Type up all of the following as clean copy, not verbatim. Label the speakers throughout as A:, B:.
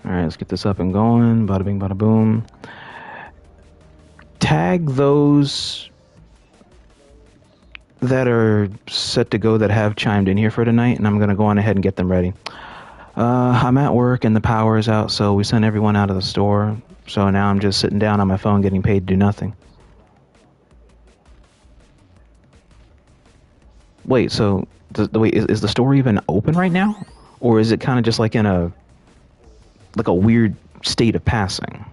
A: Alright, let's get this up and going. Bada bing, bada boom. Tag those that are set to go that have chimed in here for tonight, and I'm going to go on ahead and get them ready. I'm at work and the power is out, so we sent everyone out of the store. So now I'm just sitting down on my phone getting paid to do nothing. Wait, so wait, is the store even open right now? Or is it kind of just like in a weird state of passing?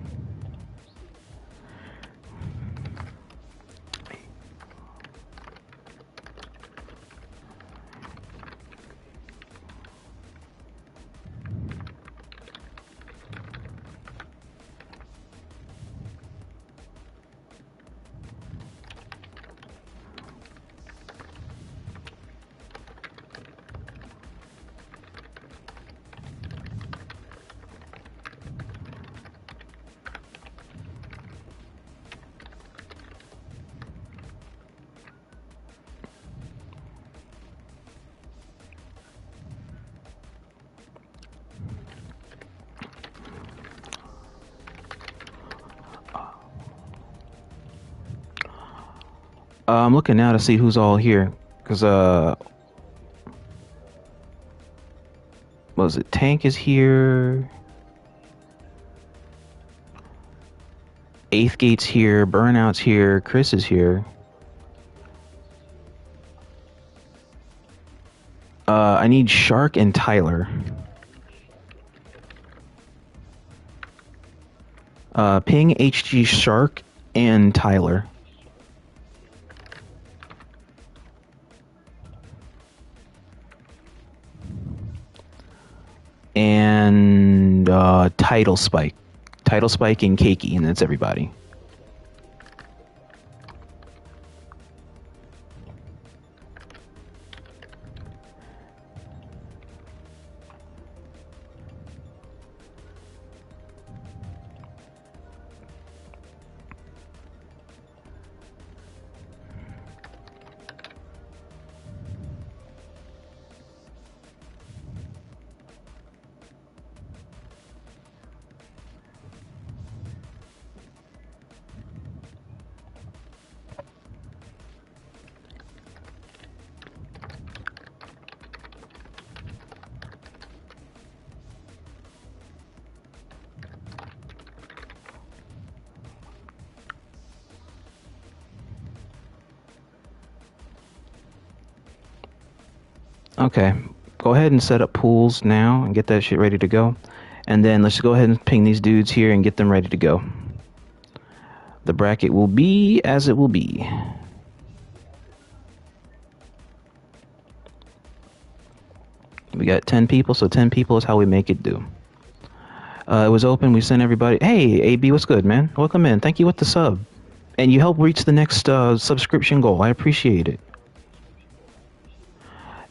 A: I'm looking now to see who's all here, because what was it? Tank is here. EighthGate's here. Burn0ut's here. Chris is here. I need Shark and Tyler. Ping HG Shark and Tyler. And Tidal Spike and Cakey, and that's everybody. Okay, go ahead and set up pools now and get that shit ready to go. And then let's go ahead and ping these dudes here and get them ready to go. The bracket will be as it will be. We got 10 people, so 10 people is how we make it do. It was open, we sent everybody. Hey, AB, what's good, man? Welcome in. Thank you with the sub. And you helped reach the next subscription goal. I appreciate it.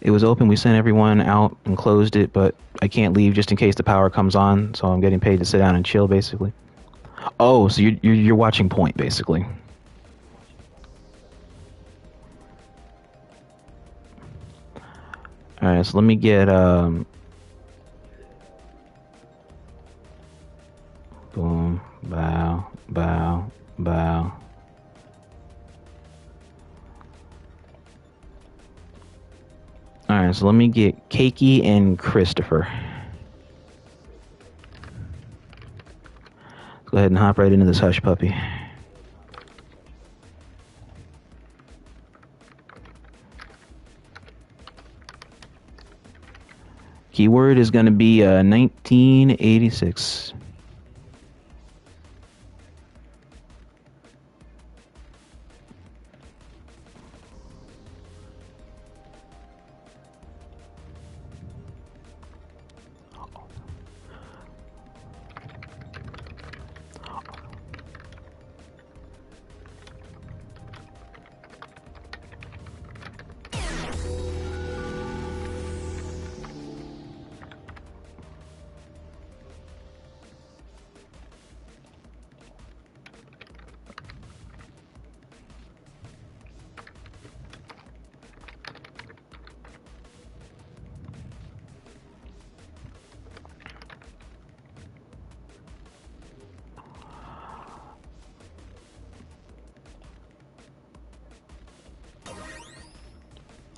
A: It was open, we sent everyone out and closed it, but I can't leave just in case the power comes on, so I'm getting paid to sit down and chill, basically. Oh, so you're watching Point, basically. Alright, so let me get, boom, bow, bow, bow. Alright, so let me get Cakey and Christopher. Let's go ahead and hop right into this hush puppy. Keyword is going to be 1986.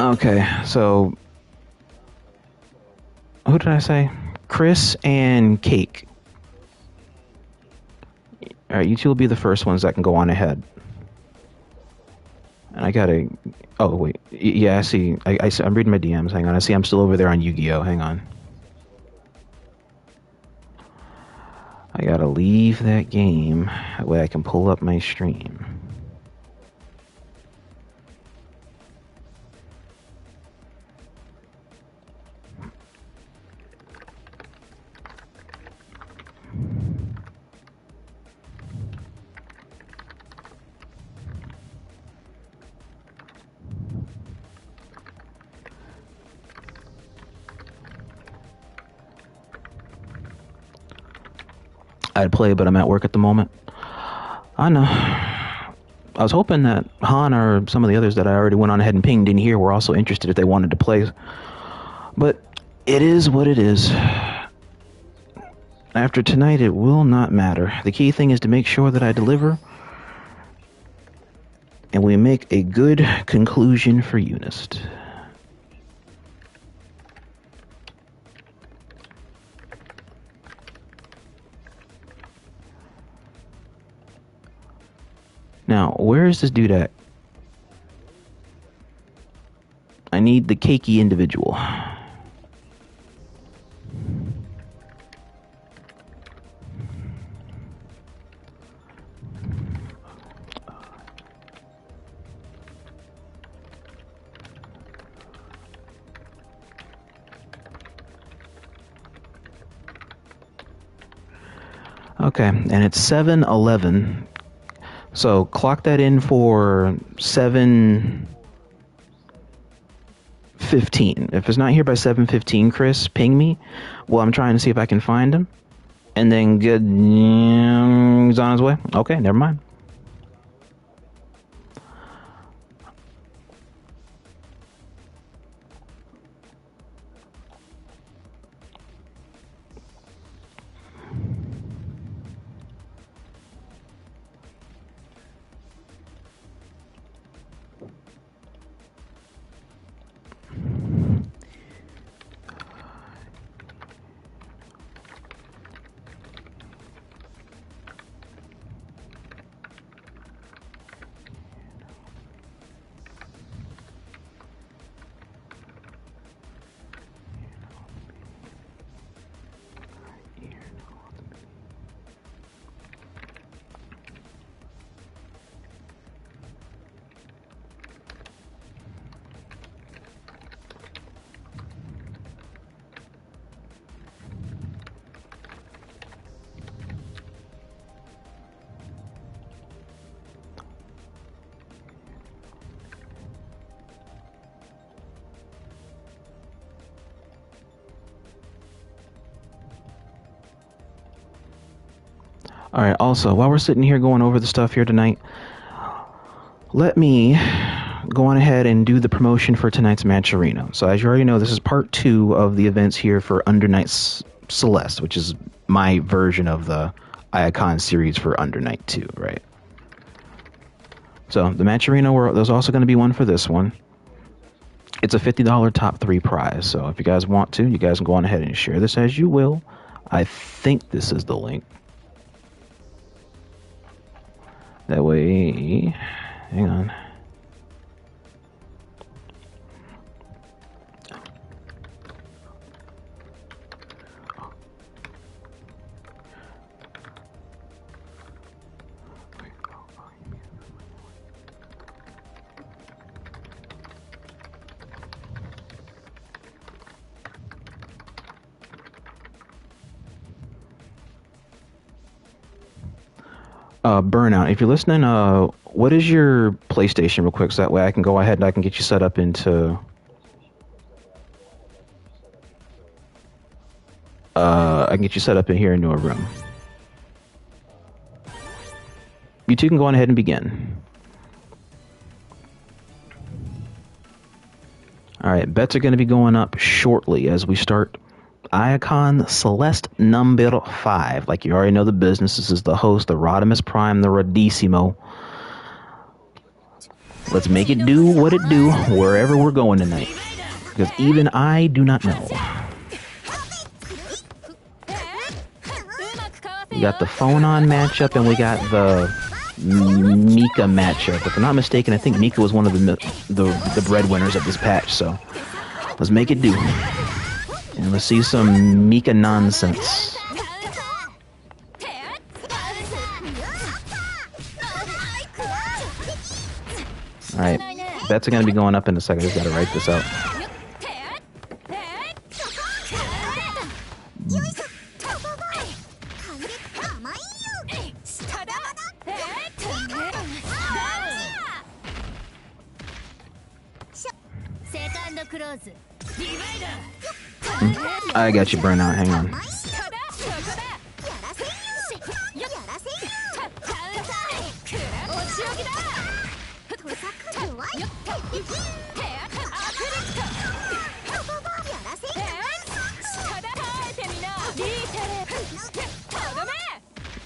A: Okay, so who did I say? Chris and Cake. All right, you two will be the first ones that can go on ahead. And I gotta. Oh wait, yeah. I see. I'm reading my DMs. Hang on. I see. I'm still over there on Yu-Gi-Oh. Hang on. I gotta leave that game. That way I can pull up my stream. I'd play, but I'm at work at the moment. I know. I was hoping that Han or some of the others that I already went on ahead and pinged in here were also interested if they wanted to play. But it is what it is. After tonight, it will not matter. The key thing is to make sure that I deliver and we make a good conclusion for Eunice. Now, where is this dude at? I need the cakey individual. Okay, and it's 7:11. So clock that in for 7:15. If it's not here by 7:15, Chris, ping me. Well, I'm trying to see if I can find him. And then he's on his way. Okay, never mind. All right, also, while we're sitting here going over the stuff here tonight, let me go on ahead and do the promotion for tonight's match arena. So as you already know, this is part 2 of the events here for Undernight Celeste, which is my version of the Iacon series for Undernight 2, right? So the match arena, there's also going to be one for this one. It's a $50 top 3 prize. So if you guys want to, you guys can go on ahead and share this as you will. I think this is the link. That way, hang on. Burn0ut. If you're listening, what is your PlayStation real quick, so that way I can go ahead and I can get you set up into... I can get you set up in here into a room. You two can go on ahead and begin. Alright, bets are going to be going up shortly as we start Iacon Celeste number 5. Like you already know the business. This is the host, the Rodimus Prime, the Rodissimo. Let's make it do what it do wherever we're going tonight. Because even I do not know. We got the phone-on matchup and we got the Mika matchup. If I'm not mistaken, I think Mika was one of the breadwinners of this patch, so let's make it do. And let's see some Mika nonsense. Alright, bets are going to be going up in a second. I just got to write this out. I got you, Burn0ut. Hang on.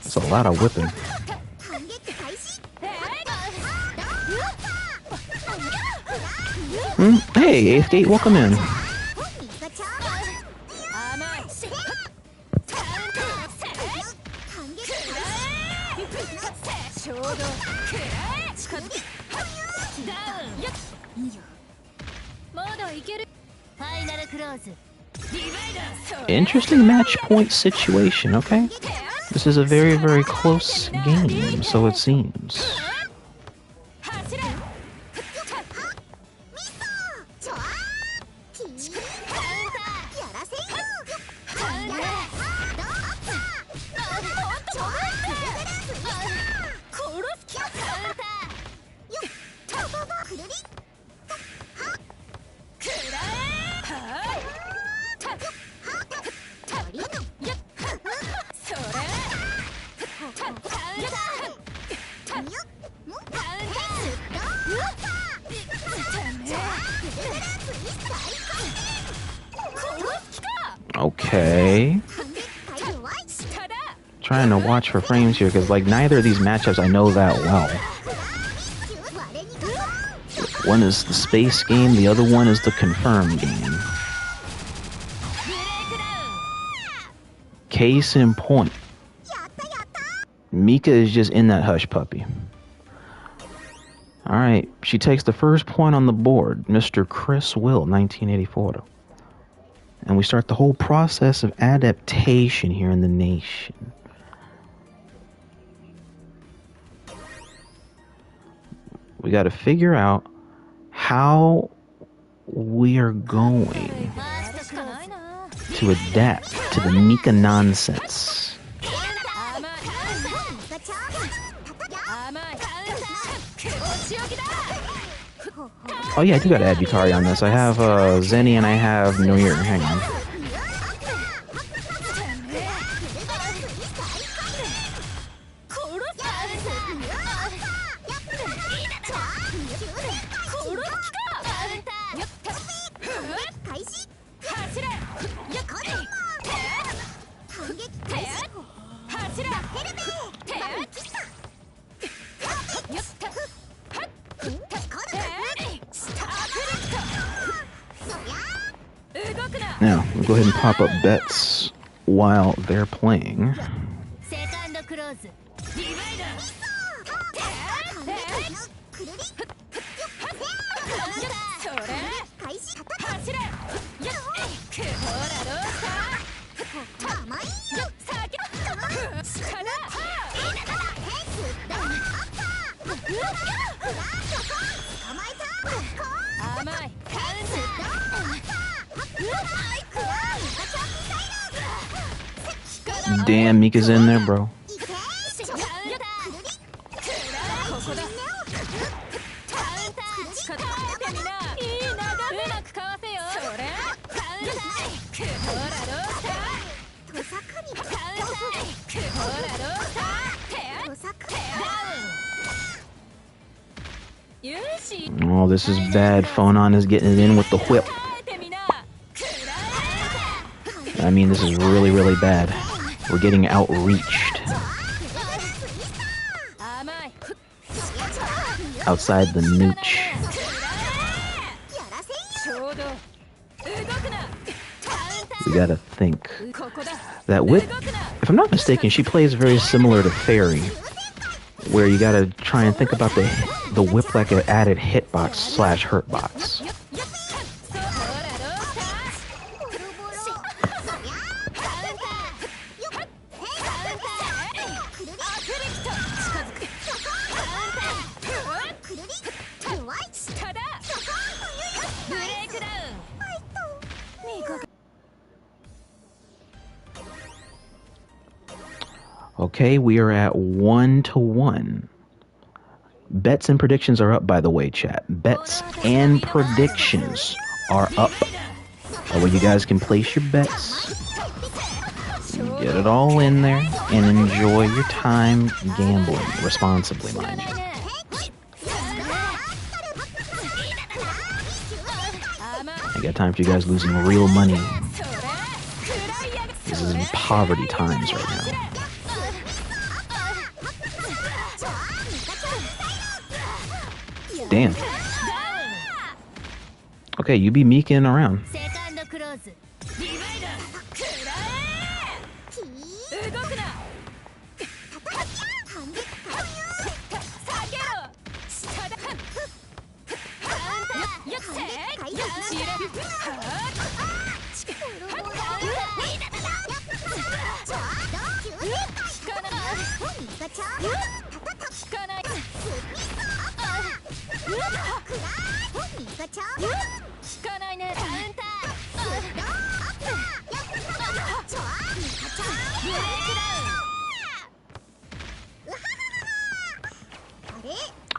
A: That's a lot of whipping. Hey, EighthGate, welcome in. Interesting match point situation, okay? This is a very, very close game, so it seems. Okay. Trying to watch for frames here because, like, neither of these matchups I know that well. One is the space game, the other one is the confirm game. Case in point, Mika is just in that hush puppy. Alright, she takes the first point on the board, Mr. Chriswill, 1984. And we start the whole process of adaptation here in the nation. We got to figure out how we are going to adapt to the Mika nonsense. Oh yeah, I do gotta add Yukari on this. I have Zenny and I have Noir. Hang on. Now, we'll go ahead and pop up bets while they're playing. Damn, Mika's in there, bro. Oh, this is bad. Phone-on is getting it in with the whip. I mean, this is really, really bad. We're getting outreached. outside the nooch. We gotta think that with, if I'm not mistaken, she plays very similar to Fairy, where you gotta try and think about the whip like an added hitbox slash hurtbox. Okay, we are at 1-1. Bets and predictions are up, by the way, chat. Bets and predictions are up. That way you guys can place your bets, get it all in there, and enjoy your time gambling responsibly, mind you. I got time for you guys losing real money. This is in poverty times right now. Damn. Okay, you be meeking around.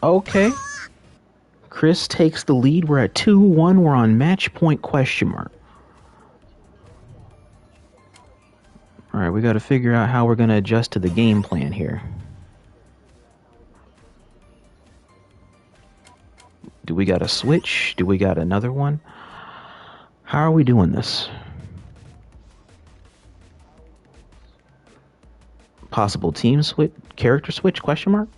A: Okay. Chris takes the lead. We're at 2-1. We're on match point question mark. Alright, we got to figure out how we're going to adjust to the game plan here. Do we got a switch? Do we got another one? How are we doing this? Possible team switch? Character switch? Question mark?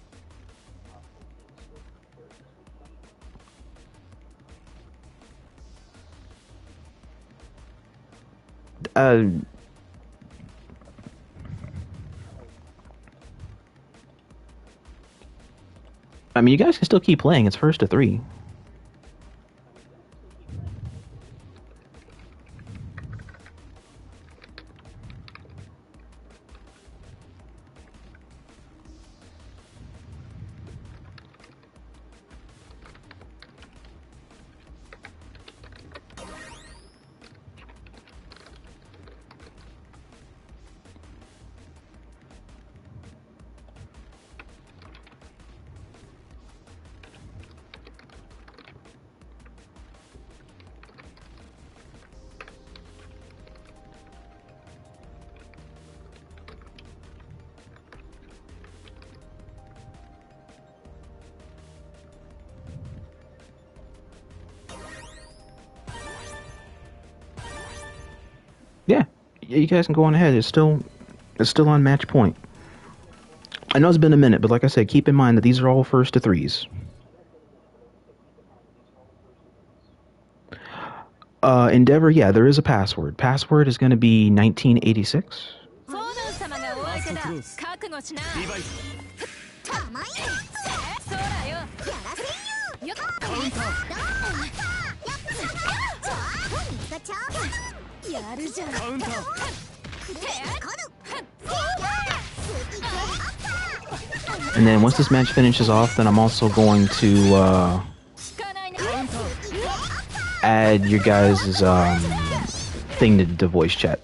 A: I mean, you guys can still keep playing. It's 1st to 3. Yeah, you guys can go on ahead. It's still on match point. I know it's been a minute, but like I said, keep in mind that these are all 1st to 3s. EnDEVor, yeah, there is a password. Password is going to be 1986. And then once this match finishes off, then I'm also going to add your guys' thing to the voice chat.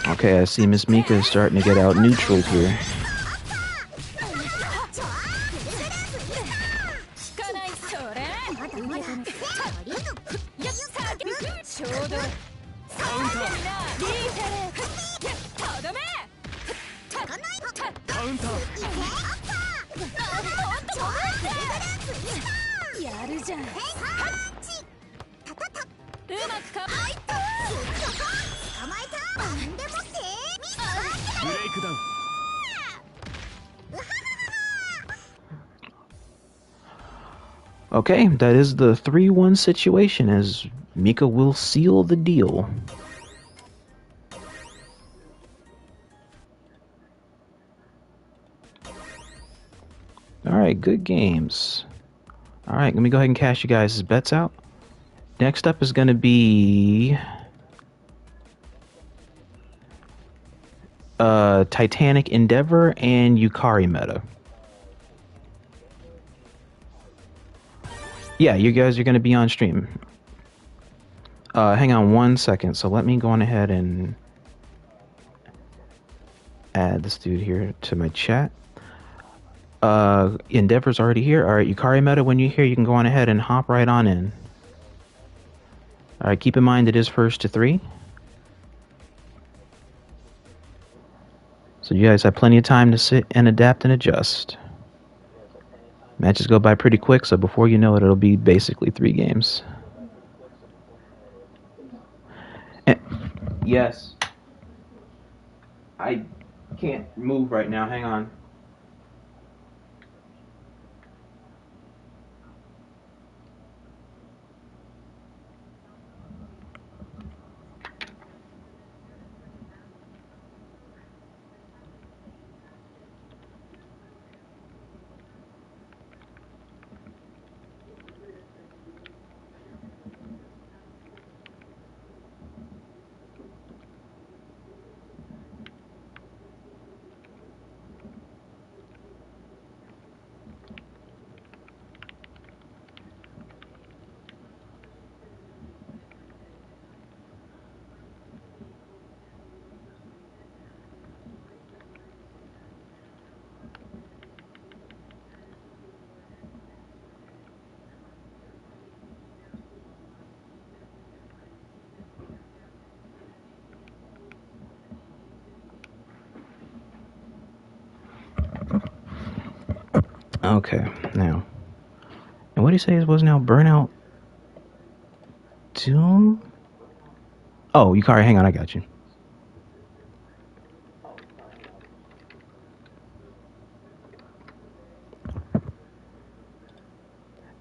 A: Okay, I see Miss Mika is starting to get out neutral here. Okay, that is the 3-1 situation as Mika will seal the deal. Alright, good games. Alright, let me go ahead and cash you guys' bets out. Next up is going to be TitaniK EnDEVor and Yukarimeta. Yeah, you guys are going to be on stream. Hang on 1 second. So let me go on ahead and add this dude here to my chat. EnDEVor's already here. Alright, Yukarimeta, when you're here, you can go on ahead and hop right on in. Alright, keep in mind it is first to 3. So you guys have plenty of time to sit and adapt and adjust. Matches go by pretty quick, so before you know it, it'll be basically 3 games. And, yes. I can't move right now, hang on. Okay, now. And what do you say it was now? Burn0ut Doom? Oh, Yukari, hang on, I got you.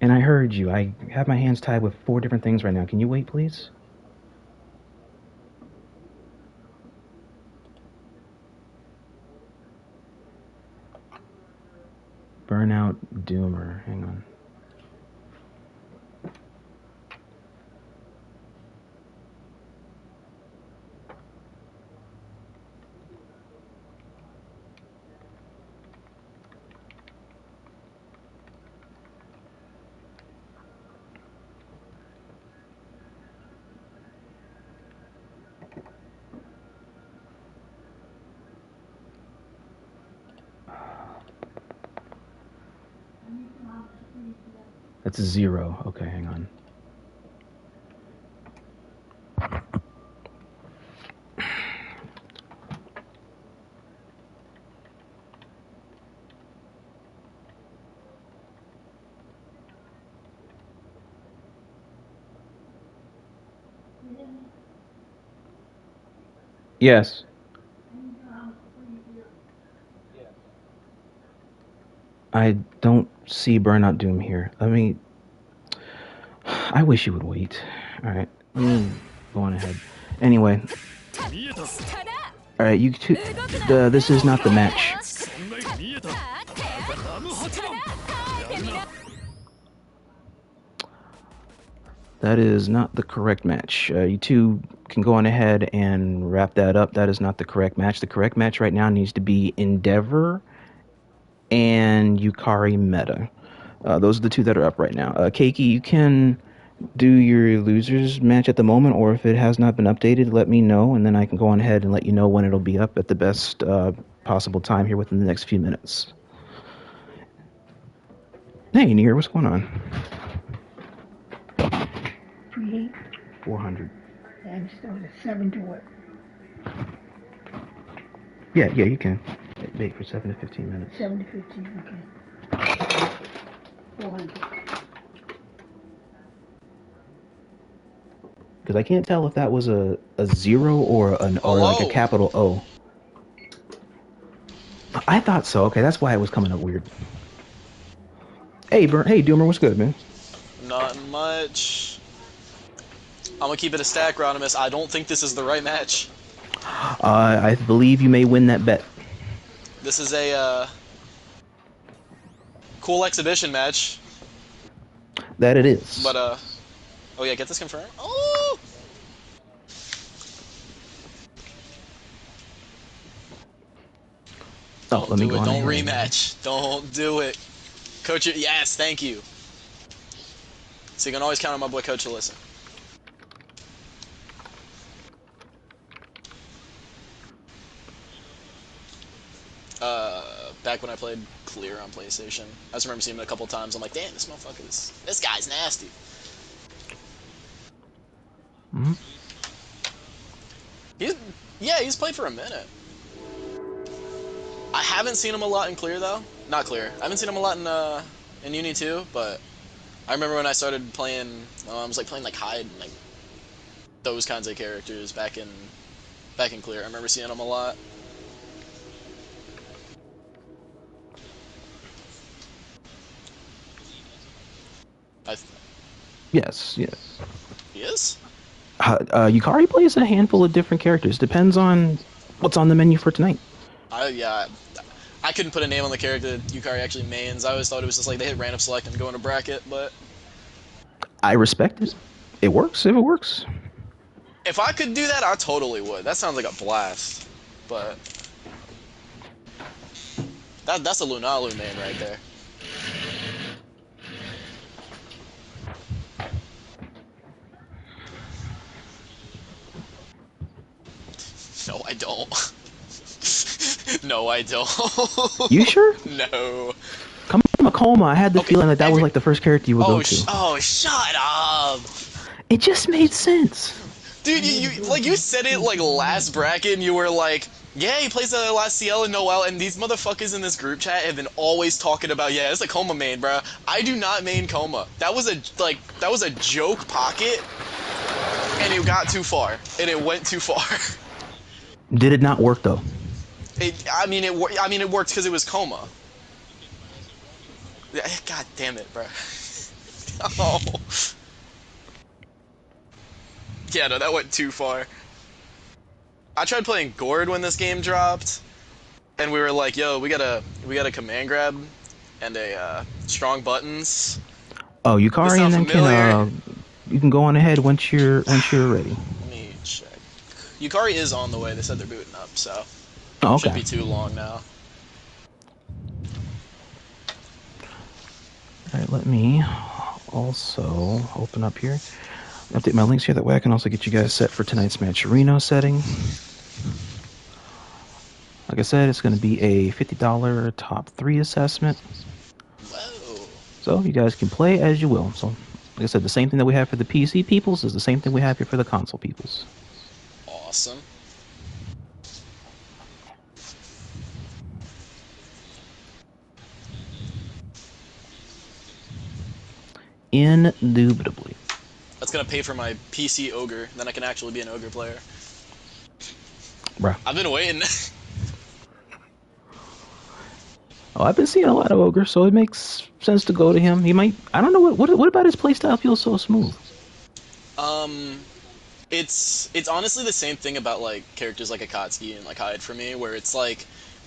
A: And I heard you. I have my hands tied with 4 different things right now. Can you wait, please? Burn0ut Doomer. Hang on. That's 0. Okay, hang on. Yes. I don't see Burn0ut Doom here. I wish you would wait. Alright, let me go on ahead. Anyway. Alright, you two, this is not the match. That is not the correct match. You two can go on ahead and wrap that up. That is not the correct match. The correct match right now needs to be EnDEVor and Yukarimeta. Those are the 2 that are up right now. Keiki, you can do your losers match at the moment, or if it has not been updated, let me know, and then I can go on ahead and let you know when it'll be up at the best possible time here within the next few minutes. Hey, Noir, what's going on?
B: Preheat.
A: 400.
B: And so the 7 to what?
A: Yeah, you can. Bake for 7 to 15 minutes.
B: 7 to 15, okay. 400.
A: Because I can't tell if that was a 0 or like a capital O. I thought so. Okay, that's why it was coming up weird. Hey, Hey, Doomer, what's good, man?
C: Not much. I'm gonna keep it a stack, Rodimus. I don't think this is the right match.
A: I believe you may win that bet.
C: This is a cool exhibition match.
A: That it is.
C: But oh yeah, get this confirmed. Oh. Don't
A: let me go on.
C: Don't rematch. Don't do it. Coach, yes, thank you. So you can always count on my boy Coach to listen. Back when I played Clear on PlayStation, I just remember seeing him a couple times. I'm like, damn, this motherfucker this guy's nasty.
A: Mm-hmm.
C: He's played for a minute. I haven't seen him a lot in Clear though. Not Clear. I haven't seen him a lot in Uni 2, but I remember when I started playing. I was like playing like Hyde and like those kinds of characters back in Clear. I remember seeing him a lot.
A: Yes.
C: He is?
A: Yukari plays a handful of different characters. Depends on what's on the menu for tonight.
C: I couldn't put a name on the character that Yukari actually mains. I always thought it was just like they hit random select and go in a bracket, but
A: I respect it. It works if it works.
C: If I could do that, I totally would. That sounds like a blast. But that's a Lunalu main right there. No, I don't. No, I don't.
A: You sure?
C: No.
A: Coming from a coma, I had the feeling that was like the first character you would go to.
C: Oh, shut up!
A: It just made sense.
C: Dude, you said it like last bracket, and you were like, yeah, he plays the last CL in Noel, and these motherfuckers in this group chat have been always talking about, yeah, it's a Coma main, bro. I do not main Coma. That was a joke pocket, and it got too far, and it went too far.
A: Did it not work though?
C: It worked because it was Coma. God damn it, bro. Oh. Yeah, no, that went too far. I tried playing Gord when this game dropped, and we were like, "Yo, we got a command grab and a strong buttons."
A: Oh, Yukari, and then you can go on ahead once you're ready.
C: Let me check. Yukari is on the way. They said they're booting up, so
A: okay.
C: Shouldn't be too long now.
A: All right, let me also open up here. Update my links here, that way I can also get you guys set for tonight's match. Reno setting. Like I said, it's going to be a $50 top 3 assessment.
C: Whoa.
A: So you guys can play as you will. So, like I said, the same thing that we have for the PC peoples is the same thing we have here for the console peoples.
C: Awesome.
A: Indubitably.
C: That's gonna pay for my PC ogre, then I can actually be an ogre player.
A: Bruh.
C: I've been waiting.
A: Oh, I've been seeing a lot of ogre, so it makes sense to go to him. He might. I don't know what about his playstyle feels so smooth.
C: It's honestly the same thing about like characters like Akatsuki and like Hyde for me, where it's like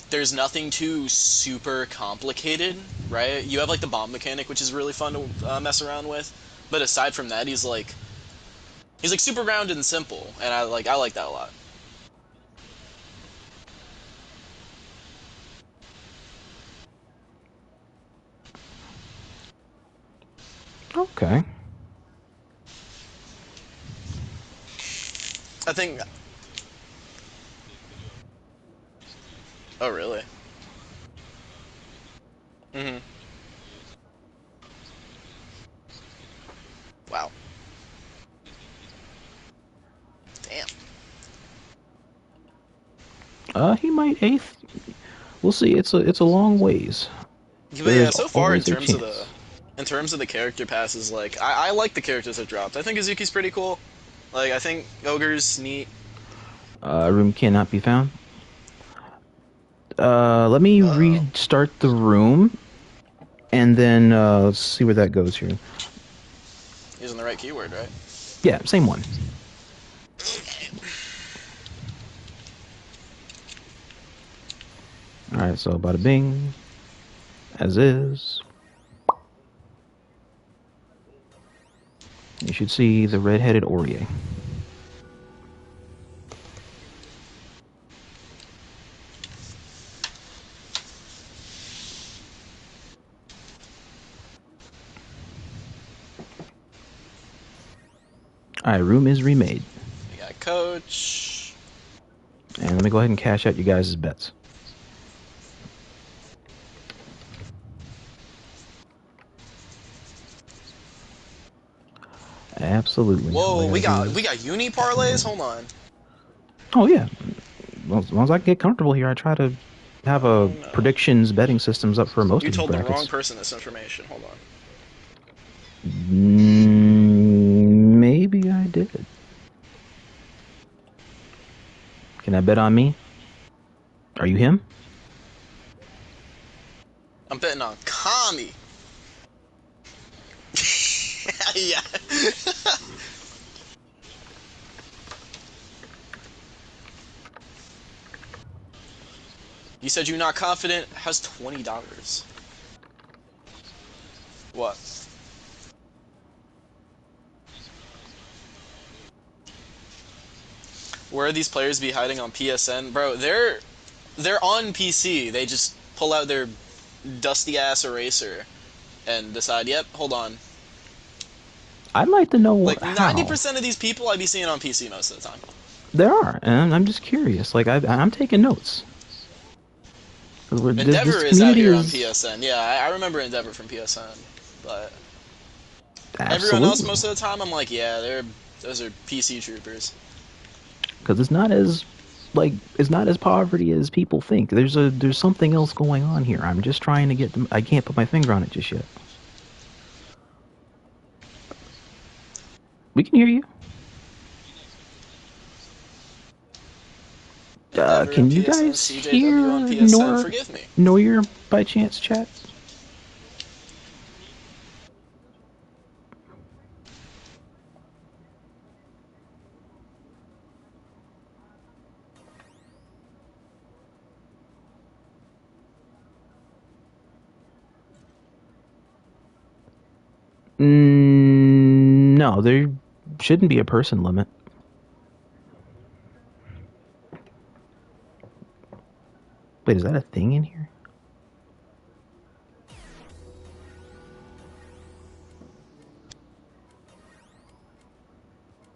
C: there's nothing too super complicated, right? You have like the bomb mechanic, which is really fun to mess around with, but aside from that, he's like super rounded and simple, and I like that a lot.
A: Okay.
C: I think. Oh really? Mhm. Wow.
A: He might eighth. We'll see. It's a long ways.
C: But
A: There
C: yeah,
A: is
C: so far
A: always a chance.
C: in terms of the character passes, like I like the characters that dropped. I think Izuki's pretty cool. Like I think Ogre's neat.
A: Room cannot be found. Let me
C: Uh-oh.
A: restart the room, and then let's see where that goes here.
C: Using the right keyword, right?
A: Yeah, same one. All right, so bada bing, as is. You should see the red-headed Orie. Alright, room is remade.
C: We got Coach.
A: And let me go ahead and cash out you guys' bets. Absolutely.
C: Whoa, we got uni parlays. Hold on.
A: Oh yeah. Well, as long as I can get comfortable here, I try to have
C: Oh,
A: a
C: no.
A: predictions betting systems up for most
C: You
A: of these
C: told the
A: brackets.
C: wrong person this information. Hold on.
A: Maybe I did. Can I bet on me? Are you him?
C: I'm betting on Kami. Yeah. You said you're not confident. Has $20. What? Where these players be hiding on PSN, bro? They're on PC. They just pull out their dusty ass eraser and decide, yep, hold on.
A: I'd like to know
C: Like
A: how.
C: 90% of these people I be seeing on PC most of the time.
A: There are, and I'm just curious. Like I'm taking notes. This
C: EnDEVor is out
A: community
C: here on
A: is
C: PSN. Yeah, I remember EnDEVor from PSN, but everyone else
A: absolutely
C: most of the time I'm like, yeah, those are PC troopers.
A: because it's not as it's not as poverty as people think. There's something else going on here. I'm just trying to get them. I can't put my finger on it just yet. We can hear you.
C: EnDEVor on
A: Can you
C: PSN,
A: guys
C: CJW on
A: hear
C: PSN. Forgive me.
A: Noir by chance, chat? No, there shouldn't be a person limit. Wait, is that a thing in here?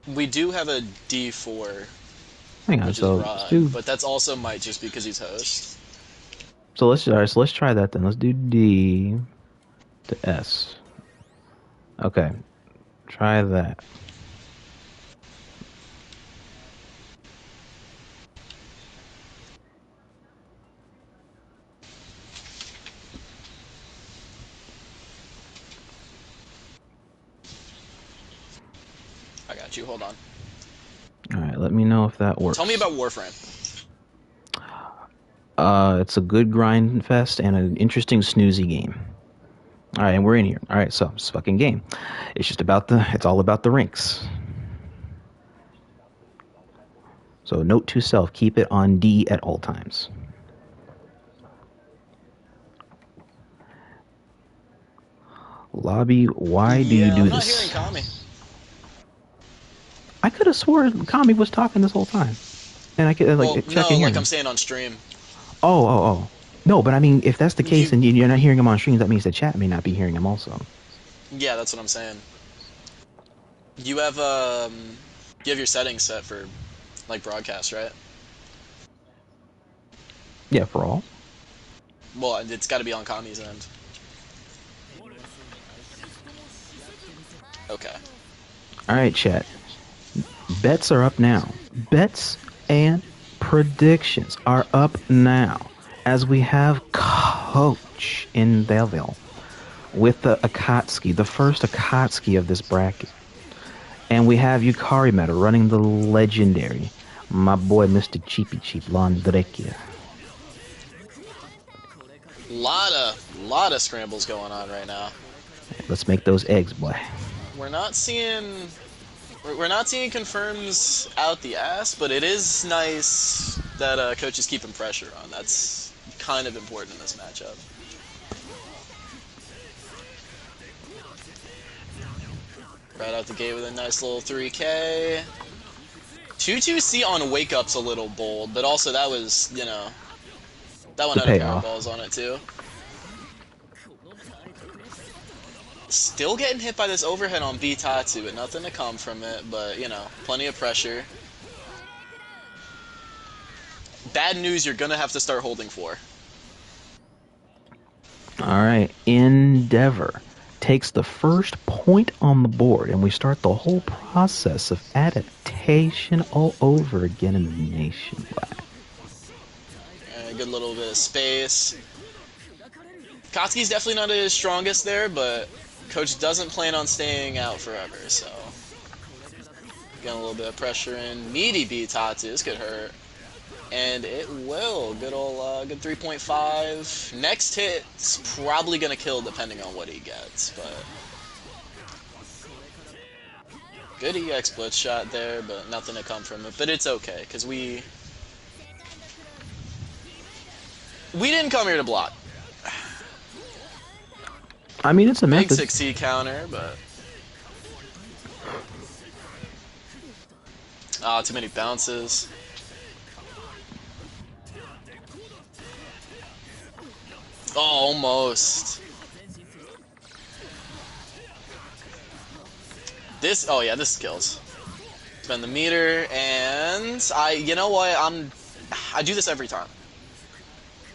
C: We do have a D4,
A: Hang on,
C: which is
A: so let's do.
C: Rod, but that's also might just because he's host.
A: So let's try that then. Let's do D to S. Okay, try that.
C: I got you. Hold on.
A: All right, let me know if that works.
C: Tell me about Warframe.
A: It's a good grind fest and an interesting snoozy game. All right, and we're in here. All right, so it's a fucking game. It's all about the ranks. So note to self, keep it on D at all times. Lobby, why do you do
C: I'm
A: this?
C: not hearing Kami.
A: I could have sworn Kami was talking this whole time. And I could
C: Well,
A: check
C: no,
A: in here.
C: like I'm saying on stream.
A: Oh. No, but I mean, if that's the case
C: You-
A: and you're not hearing him on streams, that means the chat may not be hearing him also.
C: Yeah, that's what I'm saying. You have your settings set for like broadcast, right?
A: Yeah, for all.
C: Well, it's got to be on Kami's end. Okay.
A: All right, chat. Bets are up now. Bets and predictions are up now as we have Coach EnDEV with the Akatsuki, the first Akatsuki of this bracket. And we have Yukarimeta running the legendary, my boy Mr. Cheapy Cheap Londrekia.
C: Lot of scrambles going on right now.
A: Let's make those eggs, boy.
C: We're not seeing confirms out the ass, but it is nice that Coach is keeping pressure on. That's kind of important in this matchup. Right out the gate with a nice little 3K. 2-2C on Wake Up's a little bold, but also that was, you know, that one had a pair of balls on it too. Still getting hit by this overhead on Bitatsu, but nothing to come from it, but, you know, plenty of pressure. Bad news, you're gonna have to start holding 4.
A: Alright, EnDEVor takes the first point on the board, and we start the whole process of adaptation all over again in the nationwide.
C: A good little bit of space. Katsuki's definitely not his strongest there, but Coach doesn't plan on staying out forever, so... Getting a little bit of pressure in. Meaty Bitatsu, this could hurt. And it will. Good old, good 3.5. Next hit's probably gonna kill depending on what he gets, but... Good EX blitz shot there, but nothing to come from it. But it's okay, because we didn't come here to block.
A: I mean, it's a method.
C: Big 6C counter, but... Ah, too many bounces. Oh, almost. This, oh yeah, this kills. Spend the meter, and you know what, I do this every time.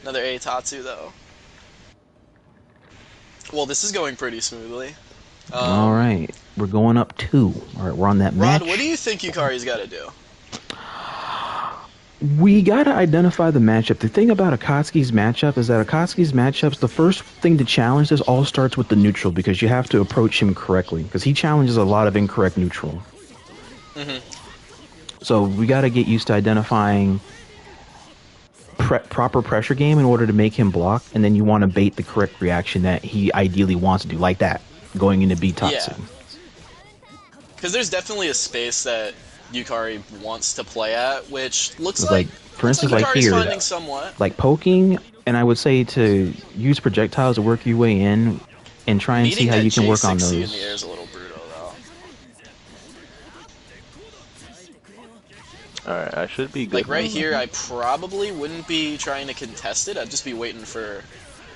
C: Another Eitatsu though. Well, this is going pretty smoothly.
A: Alright, we're going up 2. Alright, we're on that match.
C: Rod, what do you think Yukari's got to do?
A: We gotta identify the matchup. The thing about Akatsuki's matchup is that Akatsuki's matchups, the first thing to challenge this all starts with the neutral, because you have to approach him correctly, because he challenges a lot of incorrect neutral. So we gotta get used to identifying proper pressure game in order to make him block, and then you want to bait the correct reaction that he ideally wants to do, like that, going into Bitatsu.
C: Yeah. Because there's definitely a space that Yukari wants to play at, which looks like,
A: for instance, like here,
C: finding somewhat.
A: like poking, and I would say to use projectiles to work your way in, and try and see how you can work on those.
C: In the air is a little brutal, though.
D: Alright, I should be good.
C: Like right here, I probably wouldn't be trying to contest it. I'd just be waiting for...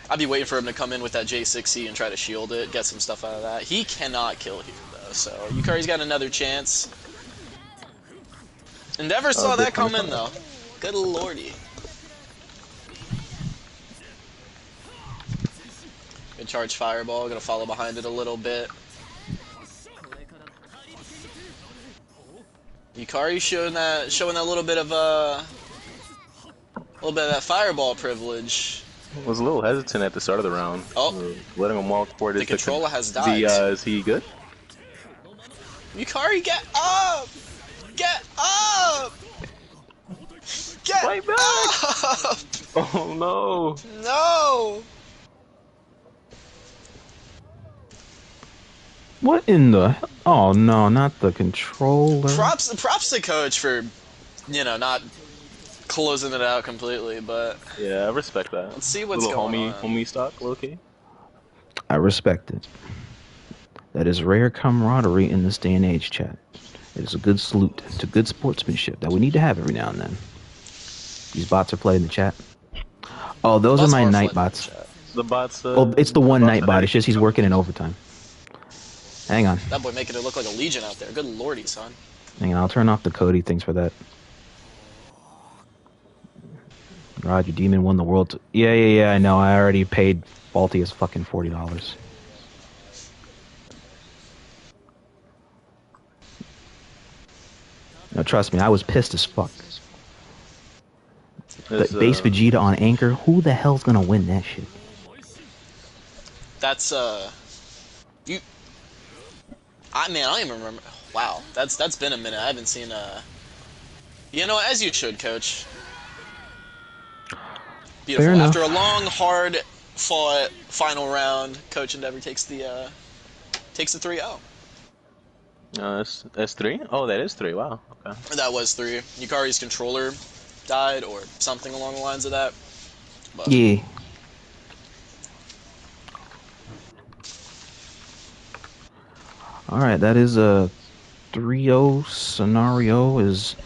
C: I'd be waiting for him to come in with that J6C and try to shield it, get some stuff out of that. He cannot kill here, though, so Yukari's got another chance. EnDEVor saw that come in, though. Good lordy. Good charge fireball, gonna follow behind it a little bit. Yukari showing that little bit of that fireball privilege.
D: Was a little hesitant at the start of the round.
C: Oh,
D: letting him walk forward.
C: the controller has died.
D: Is he good?
C: Yukari, get up! Get up! Get
D: Right back!
C: up!
D: Oh no!
C: No!
A: What in the... Oh no, not the controller.
C: Props to Coach for, you know, not closing it out completely, but...
D: Yeah, I respect that.
C: Let's see what's going on.
D: Homie stock, low-key.
A: I respect it. That is rare camaraderie in this day and age, chat. It is a good salute to good sportsmanship that we need to have every now and then. These bots are playing in the chat. Oh, those are my night bots.
D: The bots...
A: Oh, it's the one night bot. It's just he's working in overtime. Hang on.
C: That boy making it look like a legion out there. Good lordy, son.
A: Hang on, I'll turn off the Cody things for that. Roger, Demon won the world. Yeah, I know. I already paid Balti as fucking $40. No, trust me, I was pissed as fuck. The base Vegeta on Anchor. Who the hell's gonna win that shit?
C: That's you. I don't even remember. Wow, that's been a minute. I haven't seen You know, as you should, Coach. Beautiful.
A: Fair enough.
C: After a long, hard fought final round, Coach EnDEVor takes the 3-0.
D: That's 3? Oh, that is 3. Wow. Okay.
C: That was 3. Yukari's controller died, or something along the lines of that. But
A: Yeah. All right, that is a 3-0 scenario. Is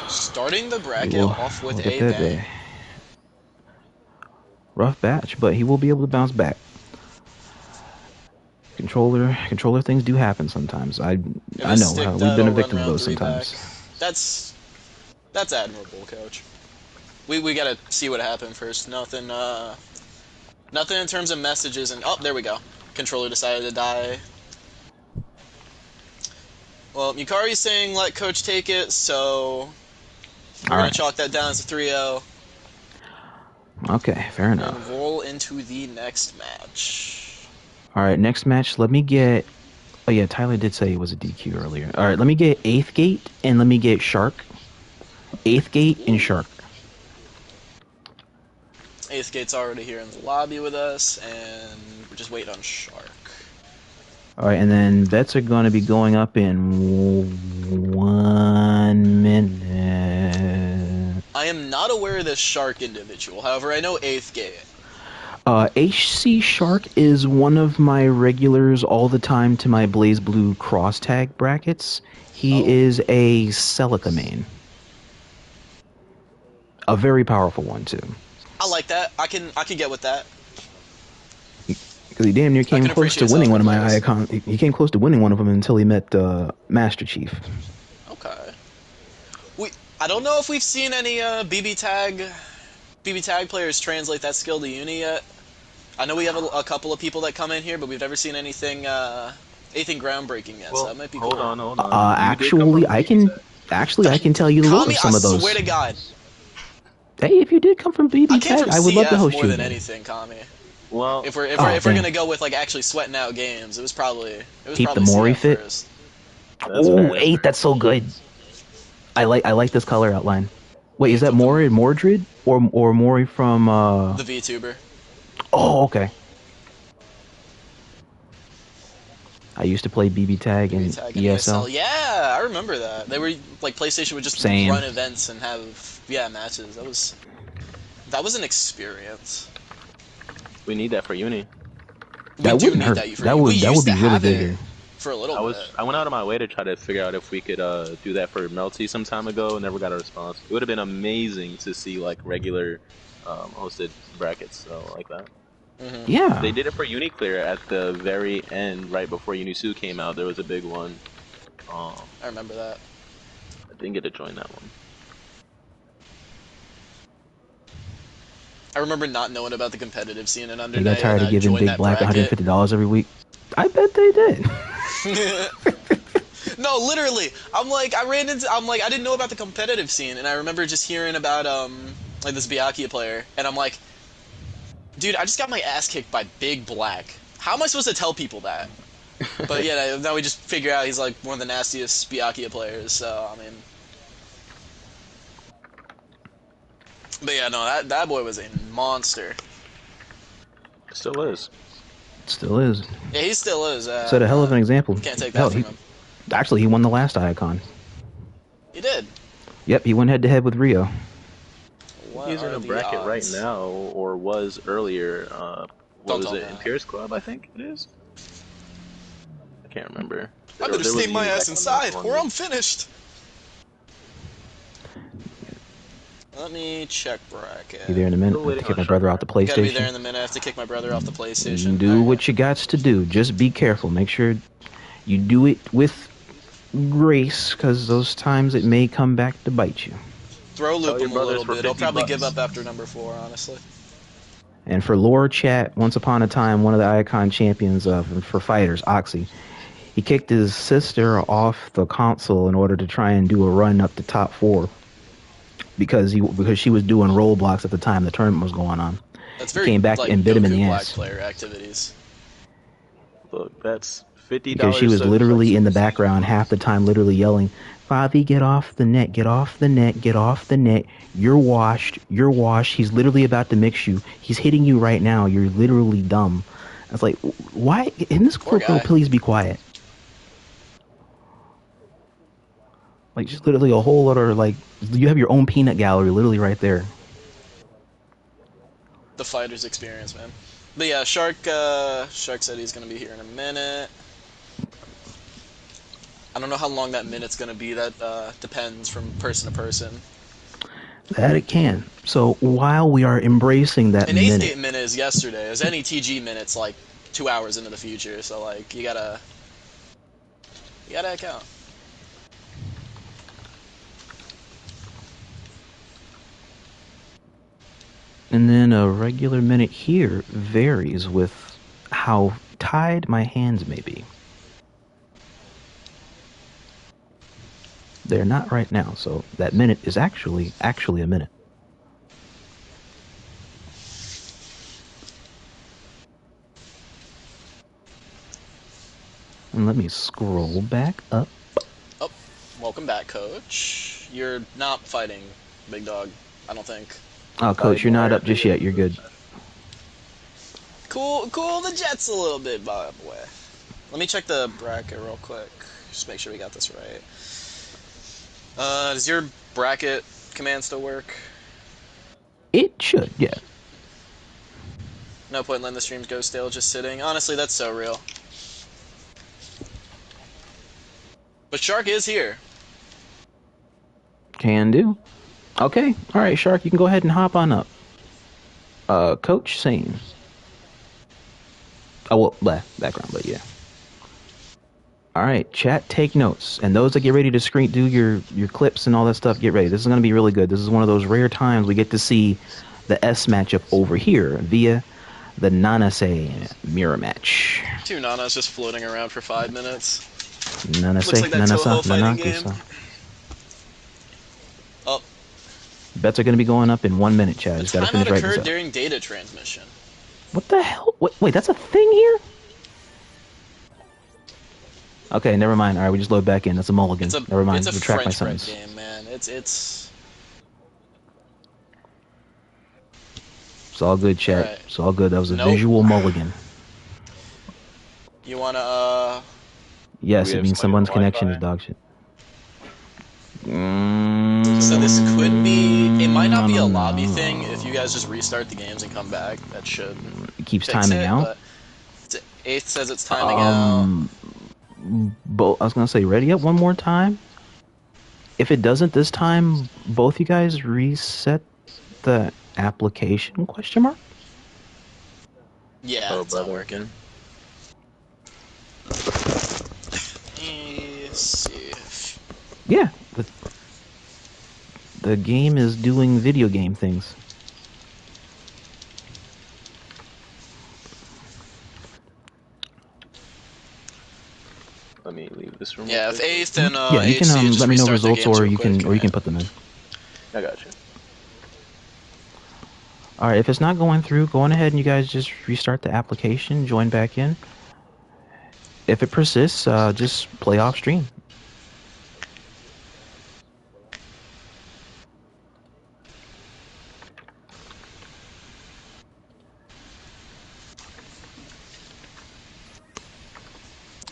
C: starting the bracket
A: we'll
C: off with
A: get
C: a
A: that
C: bang.
A: there. Rough batch, but he will be able to bounce back. Controller things do happen sometimes. I know how we've been a victim of those sometimes.
C: That's admirable, Coach. We gotta see what happened first. Nothing in terms of messages and there we go. Controller decided to die. Well, Yukari's saying let Coach take it, so we're gonna chalk that down as a 3-0.
A: Okay, fair enough.
C: And roll into the next match.
A: All right, next match. Let me get. Oh yeah, Tyler did say it was a DQ earlier. All right, let me get EighthGate and let me get Shark. EighthGate and Shark.
C: EighthGate's already here in the lobby with us, and we're just waiting on Shark.
A: All right, and then bets are going to be going up in 1 minute.
C: I am not aware of this Shark individual. However, I know EighthGate.
A: HC Shark is one of my regulars all the time to my Blaze Blue cross tag brackets. He is a Celica main. A very powerful one too.
C: I like that. I can get with that.
A: Because he damn near came close to winning one of my
C: players.
A: Iacon. He came close to winning one of them until he met Master Chief.
C: Okay. I don't know if we've seen any BB tag players translate that skill to Uni yet. I know we have a couple of people that come in here, but we've never seen anything groundbreaking yet.
D: Well,
C: so that might be
D: hold
C: cool.
D: on.
A: Actually, I can tell you the lore
C: Kami,
A: of some of those.
C: I swear to God.
A: Hey, if you did come from BB
C: I came
A: Tag,
C: from
A: I would love to
C: CF
A: host
C: more
A: you.
C: than anything, Kami.
D: Well,
C: If we're
A: damn.
C: gonna go with like actually sweating out games, it was probably
A: Keep the Mori
C: CF
A: fit.
C: first.
A: Oh, 8, that's so good. I like this color outline. Wait, is that Mori Mordred or Mori from
C: The VTuber.
A: Oh, okay. I used to play BB Tag and
C: Tag and
A: ESL.
C: Yeah, I remember that. They were like PlayStation would just
A: Same.
C: run events and have matches. That was an experience.
D: we need that for Uni.
A: That
C: We do
A: wouldn't
C: need
A: hurt.
C: that.
A: That would be really
C: have
A: good
C: it
A: here.
C: for a little bit.
D: I went out of my way to try to figure out if we could do that for Melty some time ago. Never got a response. It would have been amazing to see like regular hosted brackets like that.
A: Yeah.
D: They did it for Uniclear at the very end, right before Unisu came out. There was a big one.
C: I remember that.
D: I didn't get to join that one.
C: I remember not knowing about the competitive scene in Undernight.
A: They got tired
C: and
A: of
C: I
A: giving
C: joined
A: Big
C: that
A: Black
C: bracket.
A: $150 every week. I bet they did.
C: No, literally. I didn't know about the competitive scene, and I remember just hearing about like this Byakuya player, and I'm like, dude, I just got my ass kicked by Big Black. How am I supposed to tell people that? But yeah, now we just figure out he's like one of the nastiest Byakuya players. So I mean, but yeah, no, that boy was a monster.
D: Still is.
A: Still is.
C: Yeah, he still is.
A: Set a hell of an example.
C: Can't take that
A: Hell,
C: from him.
A: Actually, he won the last Iacon.
C: He did.
A: Yep, he went head to head with Rio.
C: What
D: He's in
C: are
D: a
C: the
D: bracket right
C: odds?
D: now, or was earlier. What
C: Don't
D: was
C: tell
D: it?
C: me.
D: Imperius Club, I think it is. I can't remember.
C: I better
D: There was
C: stay my
D: a
C: ass
D: Uni
C: inside,
D: bracket on
C: or
D: that
C: I'm finished. Let me check bracket.
A: Be there in a minute.
D: Still
A: I have
D: waiting
A: to kick
D: on
A: my brother
D: Shark.
A: off the
C: Gotta be there in
A: PlayStation.
C: the minute. I have to kick my brother off the PlayStation.
A: Do
C: Alright.
A: what you got to do. Just be careful. Make sure you do it with grace, because those times it may come back to bite you.
C: Throw
D: Tell
C: loop
D: your
C: him a
D: brothers
C: little
D: for
C: bit. He'll
D: 50
C: probably
D: bucks.
C: give up after number 4, honestly.
A: And for lore chat, once upon a time, one of the Iacon champions for fighters, Oxy, he kicked his sister off the console in order to try and do a run up to top 4. because she was doing roadblocks at the time the tournament was going on.
C: That's very
A: Came back
C: like
A: and bit him in
C: Goku
A: the
C: Black
A: ass.
C: player activities.
D: Look, that's $50.
A: Because she was literally in the background half the time, literally yelling, "Fabi, get off the net, get off the net, get off the net. You're washed, you're washed. He's literally about to mix you. He's hitting you right now. You're literally dumb." I was like, why? In this
C: Poor
A: clip, girl,
C: guy.
A: please be quiet. Like, just literally a whole other, like, you have your own peanut gallery literally right there.
C: The fighter's experience, man. But yeah, Shark said he's gonna be here in a minute. I don't know how long that minute's gonna be. That depends from person to person.
A: That it can. So while we are embracing that
C: An
A: minute,
C: EighthGate minute is yesterday. As any TG minute's like 2 hours into the future. So like you gotta account.
A: and then a regular minute here varies with how tied my hands may be. They're not right now, so that minute is actually a minute. And let me scroll back up.
C: Oh, welcome back, Coach. You're not fighting, big dog. I don't think.
A: Oh, Coach, you're not up just yet. You're good.
C: Cool the Jets a little bit, by the way. Let me check the bracket real quick. Just make sure we got this right. Does your bracket command still work?
A: It should, yeah.
C: No point in letting the streams go stale just sitting. Honestly, that's so real. But Shark is here.
A: Can do. Okay, alright, Shark, you can go ahead and hop on up. Coach, same. Oh, well, background, but yeah. Alright, chat, take notes. And those that get ready to do your clips and all that stuff, get ready. This is going to be really good. This is one of those rare times we get to see the S matchup over here via the Nanase mirror match.
C: Two Nanas just floating around for 5 minutes.
A: Nanase,
C: Looks like that Toho fighting game. Oh.
A: Bets are going to be going up in 1 minute, Chad.
C: The
A: Just got to finish
C: timeout
A: right this
C: occurred
A: up.
C: during data transmission.
A: What the hell? Wait, that's a thing here? Okay, never mind. All right, we just load back in. That's a mulligan. Never mind.
C: It's a
A: Retract my
C: French bread
A: sentence.
C: game, man. It's
A: all good, chat.
C: Right.
A: It's all good. That was a
C: Nope.
A: visual mulligan.
C: You wanna
A: Yes,
D: We
A: it
D: have
A: means
D: somebody on
A: someone's connection is
D: Wi-Fi?
A: dog shit.
C: So this could be. It might not be a
A: No.
C: lobby thing if you guys just restart the games and come back. That should
A: It keeps
C: fix
A: timing
C: it,
A: out.
C: but Eighth says it's timing out.
A: I was gonna say, ready up one more time. If it doesn't this time, both you guys reset the application? Question mark.
C: Yeah,
D: Oh,
C: it's not
D: brother.
C: working. Let's see.
A: Yeah, the game is doing video game things.
D: Let me leave this room.
C: Yeah,
D: real
C: if
D: quick.
C: Eighth and
A: Yeah, you
C: HC
A: can
C: just
A: let me know
C: restart their
A: results,
C: games
A: or
C: real
A: you can
C: quick,
A: put them in.
D: I got you.
A: All right, if it's not going through, go on ahead and you guys just restart the application, join back in. If it persists, just play off stream.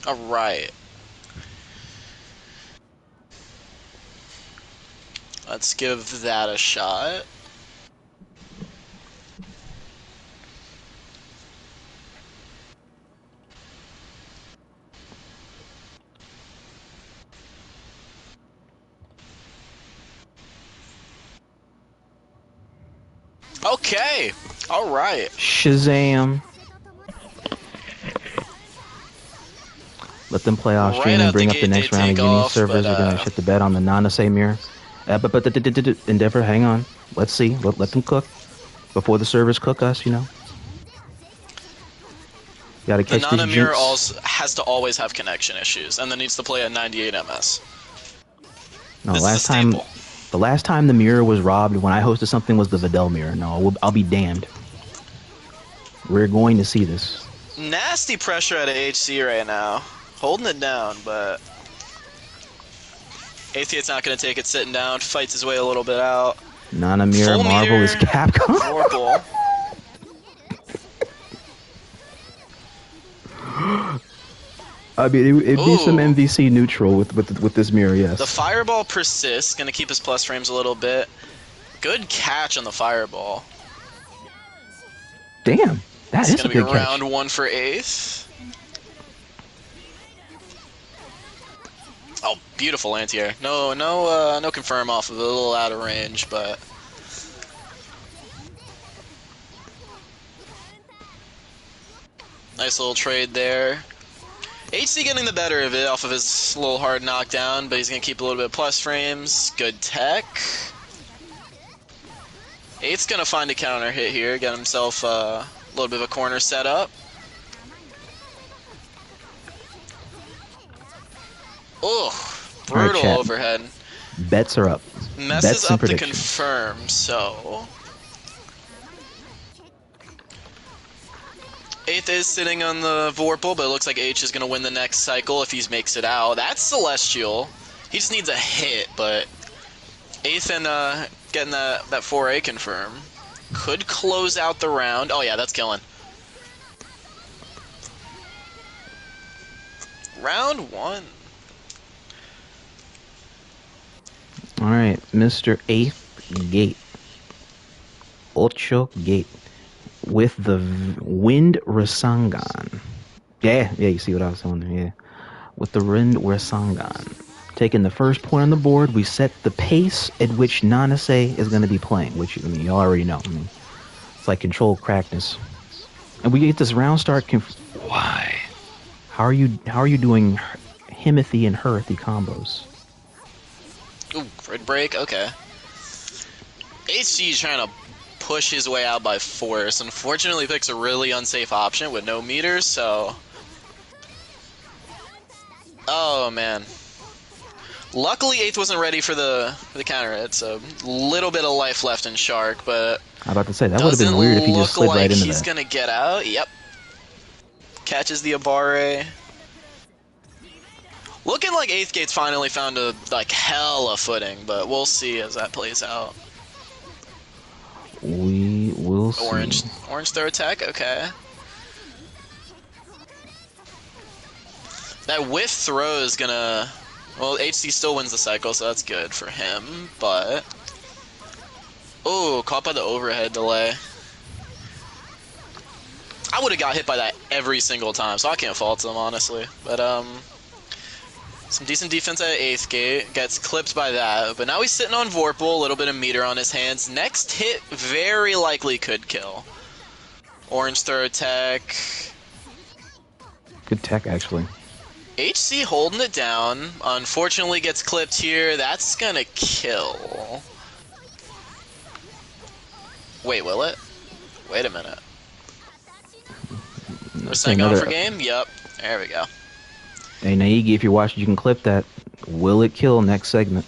C: All right. Let's give that a shot. Okay. All right.
A: Shazam! Let them play off
C: Right
A: stream
C: out
A: and bring
C: the
A: up the
C: gate,
A: next
C: they
A: round.
C: take
A: Again, these
C: off,
A: servers
C: but,
A: are gonna shit the bed on the Nanase mirror. But EnDEVor, hang on. Let's see. Let them cook before the servers cook us. You know. Gotta
C: The
A: catch this
C: Nana mirror
A: juice.
C: also has to always have connection issues, and then needs to play at 98 ms.
A: No,
C: This is a
A: last time,
C: staple.
A: The last time the mirror was robbed when I hosted something was the Videl mirror. No, I'll be damned. We're going to see this.
C: Nasty pressure out of HC right now. Holding it down, but EighthGate's not going to take it sitting down. Fights his way a little bit out.
A: Nana mirror
C: Full
A: Marvel
C: meter,
A: is Capcom.
C: Vorpal.
A: I mean, it'd be some
C: Ooh.
A: MVC neutral with this mirror, yes.
C: The fireball persists, going to keep his plus frames a little bit. Good catch on the fireball.
A: Damn, that
C: It's
A: is a
C: going to
A: good
C: be
A: catch.
C: round 1 for Eighth. Oh, beautiful anti-air. No confirm off of it, a little out of range, but nice little trade there. HC getting the better of it off of his little hard knockdown, but he's gonna keep a little bit of plus frames. Good tech. Eighth's gonna find a counter hit here, get himself a little bit of a corner set up. Ugh. Brutal
A: chat.
C: overhead.
A: Bets are up.
C: Messes
A: Bets and
C: up the
A: predictions.
C: confirm, so... Eighth is sitting on the Vorpal, but it looks like H is going to win the next cycle if he makes it out. That's Celestial. He just needs a hit, but... Eighth and getting that 4A confirm. Could close out the round. Oh yeah, that's killing. Round 1.
A: Alright, Mr. EighthGate. EighthGate. With the Wind Rasengan. Yeah, you see what I was saying there, yeah. With the Wind Rasengan. Taking the first point on the board, we set the pace at which Nanase is going to be playing, which, I mean, you already know. I mean, it's like control crackness. And we get this round start Why? How are you doing Himothy and Hearthy combos?
C: Ooh, grid break, okay. HG is trying to push his way out by force. Unfortunately, picks a really unsafe option with no meters, so... Oh, man. Luckily, Eighth wasn't ready for the counter hit, so little bit of life left in Shark, but...
A: I'm about to say, that would have been weird if he just slid right into that.
C: He's gonna get out, yep. Catches the Abare. Looking like EighthGate's finally found a, hella footing, but we'll see as that plays out.
A: We will see.
C: Orange throw attack, okay. That whiff throw is gonna... Well, HC still wins the cycle, so that's good for him, but... Oh, caught by the overhead delay. I would have got hit by that every single time, so I can't fault him, honestly. But, some decent defense at EighthGate, gets clipped by that, but now he's sitting on Vorpal, a little bit of meter on his hands. Next hit very likely could kill. Orange throw tech.
A: Good tech, actually.
C: HC holding it down, unfortunately gets clipped here, that's gonna kill. Wait, will it? Wait a minute. We're saying on for game? Yep, there we go.
A: Hey, Naigi, if you're watching, you can clip that. Will it kill next segment?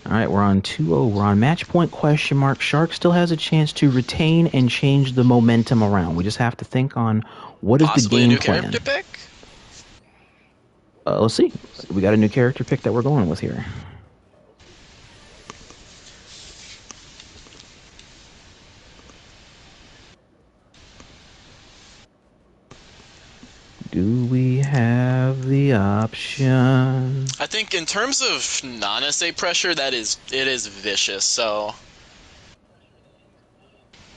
A: Alright, we're on 2-0. We're on match point question mark. Shark still has a chance to retain and change the momentum around. We just have to think on what is
C: Possibly
A: the game
C: a new
A: plan.
C: character pick?
A: Let's see. We got a new character pick that we're going with here. Do we have the option?
C: I think in terms of non-SA pressure, it is vicious, so...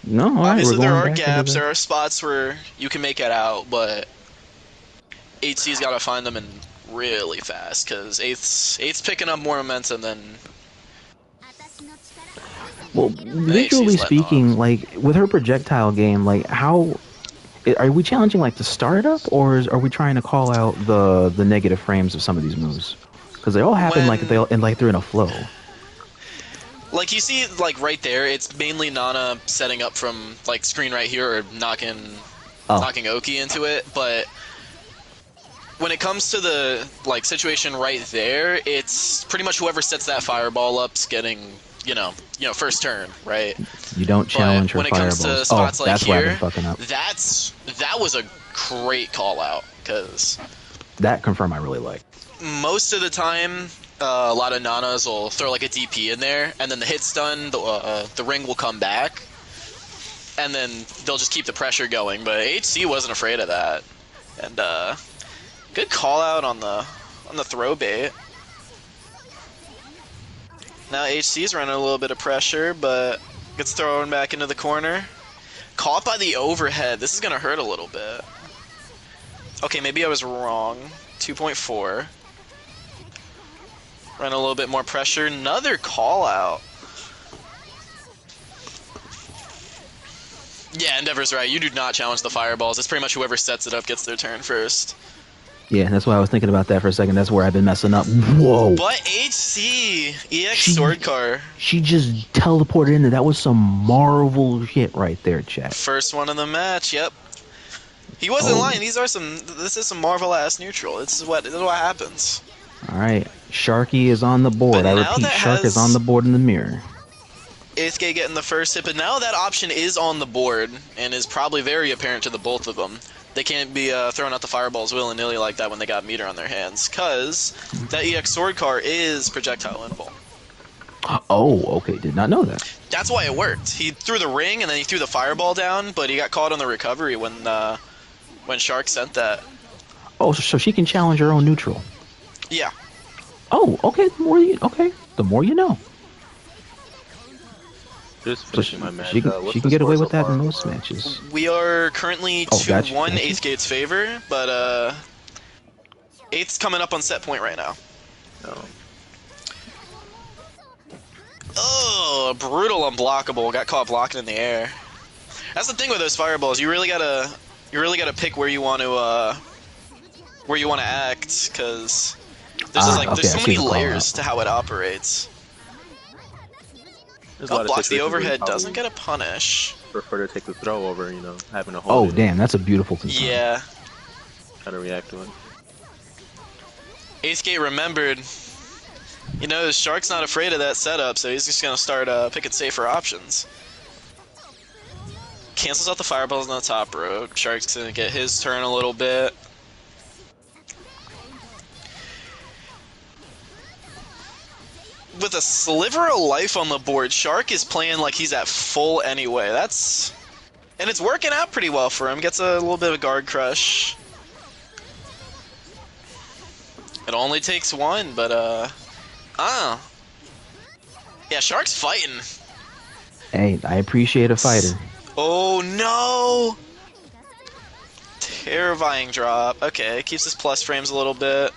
A: No, all right,
C: Obviously
A: we're
C: there
A: going
C: are
A: back into
C: gaps,
A: the-
C: there are spots where you can make it out, but... HC's gotta find them in really fast, because Eighth's picking up more momentum than...
A: Well, visually
C: letting
A: speaking,
C: off.
A: like, with her projectile game, like, how... Are we challenging, like, the startup, or are we trying to call out the negative frames of some of these moves? Because they all happen like they're in a flow.
C: Like, you see, like, right there, it's mainly Nana setting up from, like, screen right here, or knocking Oki into it, but when it comes to the like situation right there, it's pretty much whoever sets that fireball up's getting, first turn, right?
A: You don't challenge her
C: when it comes
A: fireballs.
C: to spots like
A: that's why I've
C: here,
A: been fucking up.
C: that was a great call out, because
A: That confirm I really like.
C: most of the time, a lot of nanas will throw like a DP in there, and then the hit's done, the ring will come back, and then they'll just keep the pressure going. But HC wasn't afraid of that, and good call out on the throw bait. Now HC's running a little bit of pressure, but gets thrown back into the corner. Caught by the overhead. This is gonna hurt a little bit. Okay, maybe I was wrong. 2.4. Run a little bit more pressure. Another call out. Yeah, EnDEVor's right. You do not challenge the fireballs. It's pretty much whoever sets it up gets their turn first.
A: Yeah, that's why I was thinking about that for a second. That's where I've been messing up. Whoa.
C: But HC, EX Sword Car.
A: She just teleported in there. That was some Marvel shit right there, chat.
C: First one of the match, yep. He wasn't lying. This is some Marvel-ass neutral. This is what happens.
A: Alright, Sharky is on the board.
C: But
A: I
C: now
A: repeat,
C: that
A: Shark is
C: has-
A: on the board in the mirror.
C: EighthGate getting the first hit, but now that option is on the board and is probably very apparent to the both of them. They can't be throwing out the fireballs willy-nilly like that when they got meter on their hands, because that EX Sword Car is projectile invul.
A: Oh, okay, did not know that.
C: That's why it worked. He threw the ring and then he threw the fireball down, but he got caught on the recovery when Shark sent that.
A: Oh, so she can challenge her own neutral.
C: Yeah.
A: Oh, okay, the more you know.
D: Just
A: So
D: finishing my match.
A: she
D: What's
A: can
D: the
A: get away
D: score
A: with
D: so
A: that
D: far?
A: in most matches.
C: We are currently
A: Oh,
C: 2-1
A: gotcha.
C: 8thGate's favor, but 8th's coming up on set point right now.
D: No.
C: Oh, brutal unblockable. Got caught blocking in the air. That's the thing with those fireballs. You really gotta pick where you want to act, because there's so many layers to how it operates.
D: There's a lot of
C: Blocks the
D: situations where you
C: overhead,
D: probably
C: doesn't get a punish.
D: prefer to take the throw over, having to hold
A: Oh,
D: it
A: damn, that's a beautiful concern.
C: Yeah.
D: try to react to it.
C: 8thGate remembered, Shark's not afraid of that setup, so he's just going to start picking safer options. Cancels out the fireballs on the top rope. Shark's going to get his turn a little bit. With a sliver of life on the board, Shark is playing like he's at full anyway. And it's working out pretty well for him. Gets a little bit of a guard crush. It only takes one, but yeah, Shark's fighting.
A: Hey, I appreciate a fighter.
C: Oh no! Terrifying drop. Okay, keeps his plus frames a little bit.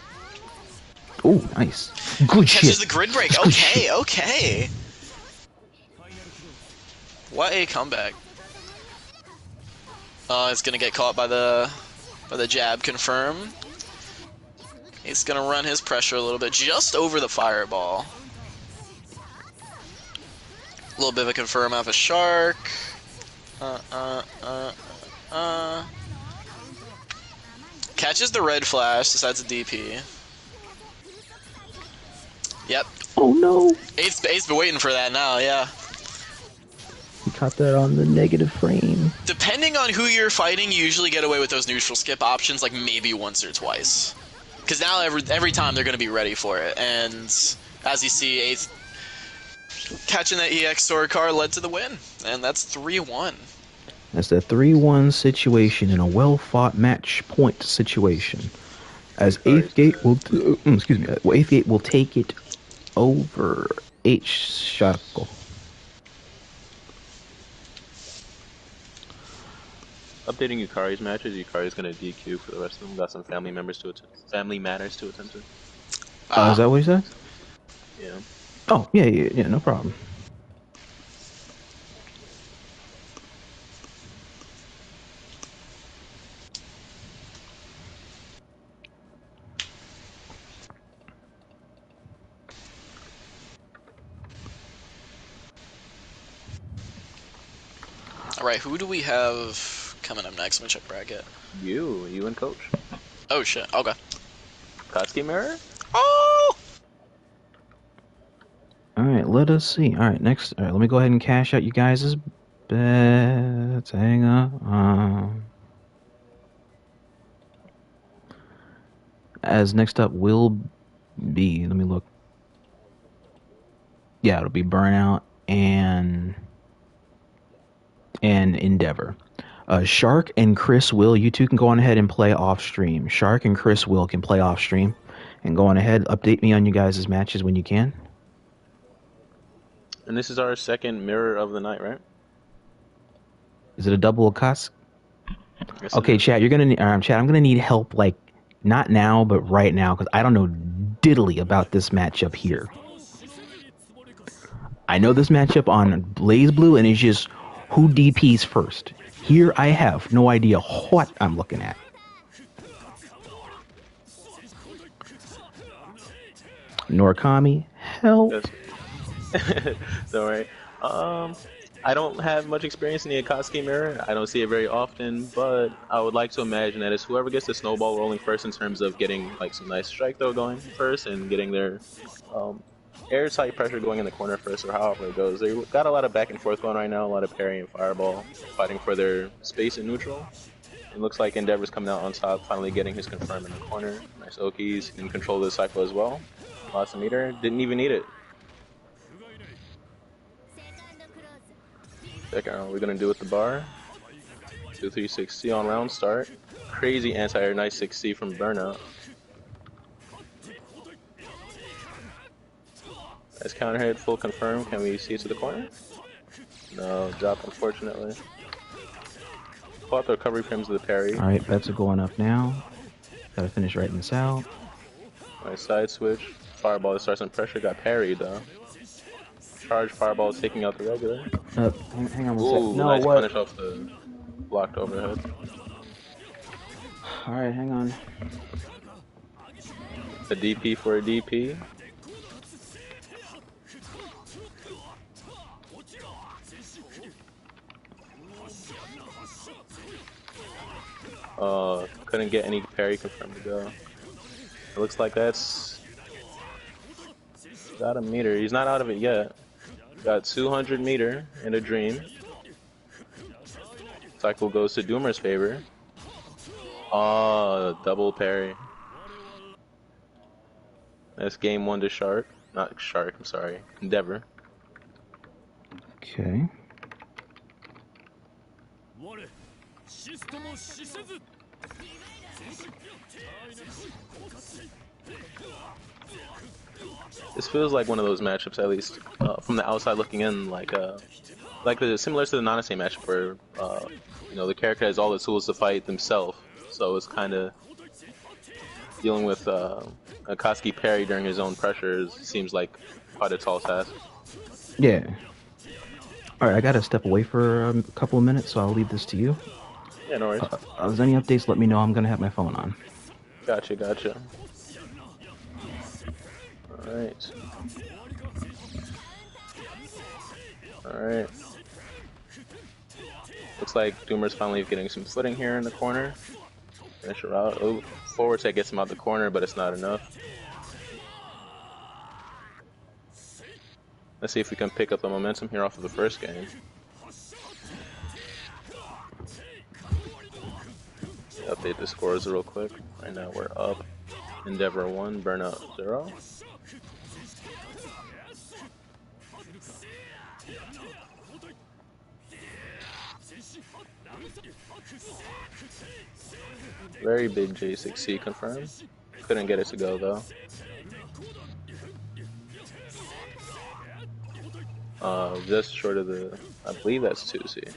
A: Oh, nice. Good
C: Catches
A: shit.
C: the grid break.
A: Good
C: Okay,
A: shit.
C: okay. What a comeback. It's gonna get caught by the jab. Confirm. He's gonna run his pressure a little bit, just over the fireball. A little bit of a confirm off a Shark. Catches the red flash, decides to DP. Yep.
A: Oh no.
C: Eight's been waiting for that now, yeah.
A: He caught that on the negative frame.
C: Depending on who you're fighting, you usually get away with those neutral skip options like maybe once or twice. Because now every time they're going to be ready for it. And as you see, 8th catching that EX Sword Car led to the win. And that's 3-1.
A: That's a 3-1 situation in a well-fought match point situation. As 8thGate will, excuse me, 8thGate will take it over Shackle.
D: Updating Yukari's matches. Yukari's gonna DQ for the rest of them. Got some family matters to attend to.
A: Is that what he said?
D: Yeah.
A: Oh, yeah, no problem.
C: Alright, who do we have coming up next? Let me check bracket.
D: You and Coach.
C: Oh shit, okay.
D: Akatsuki mirror?
C: Oh!
A: All right, let us see. All right, next. All right, let me go ahead and cash out you guys' bets. Hang on. As next up will be, let me look. Yeah, it'll be Burn0ut and EnDEVor. Shark and Chriswill, you two can go on ahead and play off stream. Shark and Chriswill can play off stream, and go on ahead, update me on you guys' matches when you can.
D: And this is our second mirror of the night, right?
A: Is it a double Akatsuki?
D: Yes, it
A: Okay,
D: is.
A: chat. You're gonna need, chat. I'm gonna need help, like not now, but right now, because I don't know diddly about this matchup here. I know this matchup on Blaze Blue, and it's just who DPs first. Here, I have no idea what I'm looking at. NoirKami, help.
D: Yes. Don't worry. I don't have much experience in the Akatsuki mirror. I don't see it very often, but I would like to imagine that it's whoever gets the snowball rolling first in terms of getting like some nice strike throw going first and getting their airtight pressure going in the corner first, or however it goes. They got a lot of back and forth going right now, a lot of parry and fireball, fighting for their space in neutral. It looks like EnDEVor's coming out on top, finally getting his confirm in the corner. Nice Okies, in control of the cycle as well. Lots of meter, didn't even need it. Second round, we're gonna do with the bar. 2-3-6C on round start. Crazy anti-air, nice 6C from Burn0ut. Nice counter hit, full confirm. Can we see it to the corner? No, drop unfortunately. Pull out the recovery frames of the parry.
A: Alright, bets are going up now. Gotta finish writing this out.
D: Nice side switch. Fireball that starts some pressure, got parried though. Charge fireball taking out the regular.
A: Hang on one
D: Ooh,
A: sec. No,
D: nice
A: what?
D: punish off the blocked overhead.
A: Alright, hang on.
D: A DP for a DP. Couldn't get any parry confirmed to go. It looks like that's got a meter. He's not out of it yet. Got 200 meter in a dream. Cycle goes to Doomer's favor. Double parry. That's game one to Shark. Not Shark, I'm sorry. EnDEVor.
A: Okay.
D: This feels like one of those matchups, at least from the outside looking in, like the similar to the Nanase matchup where you know, the character has all the tools to fight themselves, so it's kind of dealing with Akatsuki parry during his own pressure seems like quite a tall task.
A: Yeah. Alright, I gotta step away for a couple of minutes, so I'll leave this to you.
D: Yeah, no worries.
A: If there's any updates, let me know. I'm gonna have my phone on.
D: Gotcha. Alright. Looks like Doomer's finally getting some footing here in the corner. Finish her out. Oh, forward tech gets him out the corner, but it's not enough. Let's see if we can pick up the momentum here off of the first game. Update the scores real quick. Right now we're up. EnDEVor 1, Burn0ut 0. Very big J6C confirmed. Couldn't get it to go though. Just short of the, I believe that's 2C.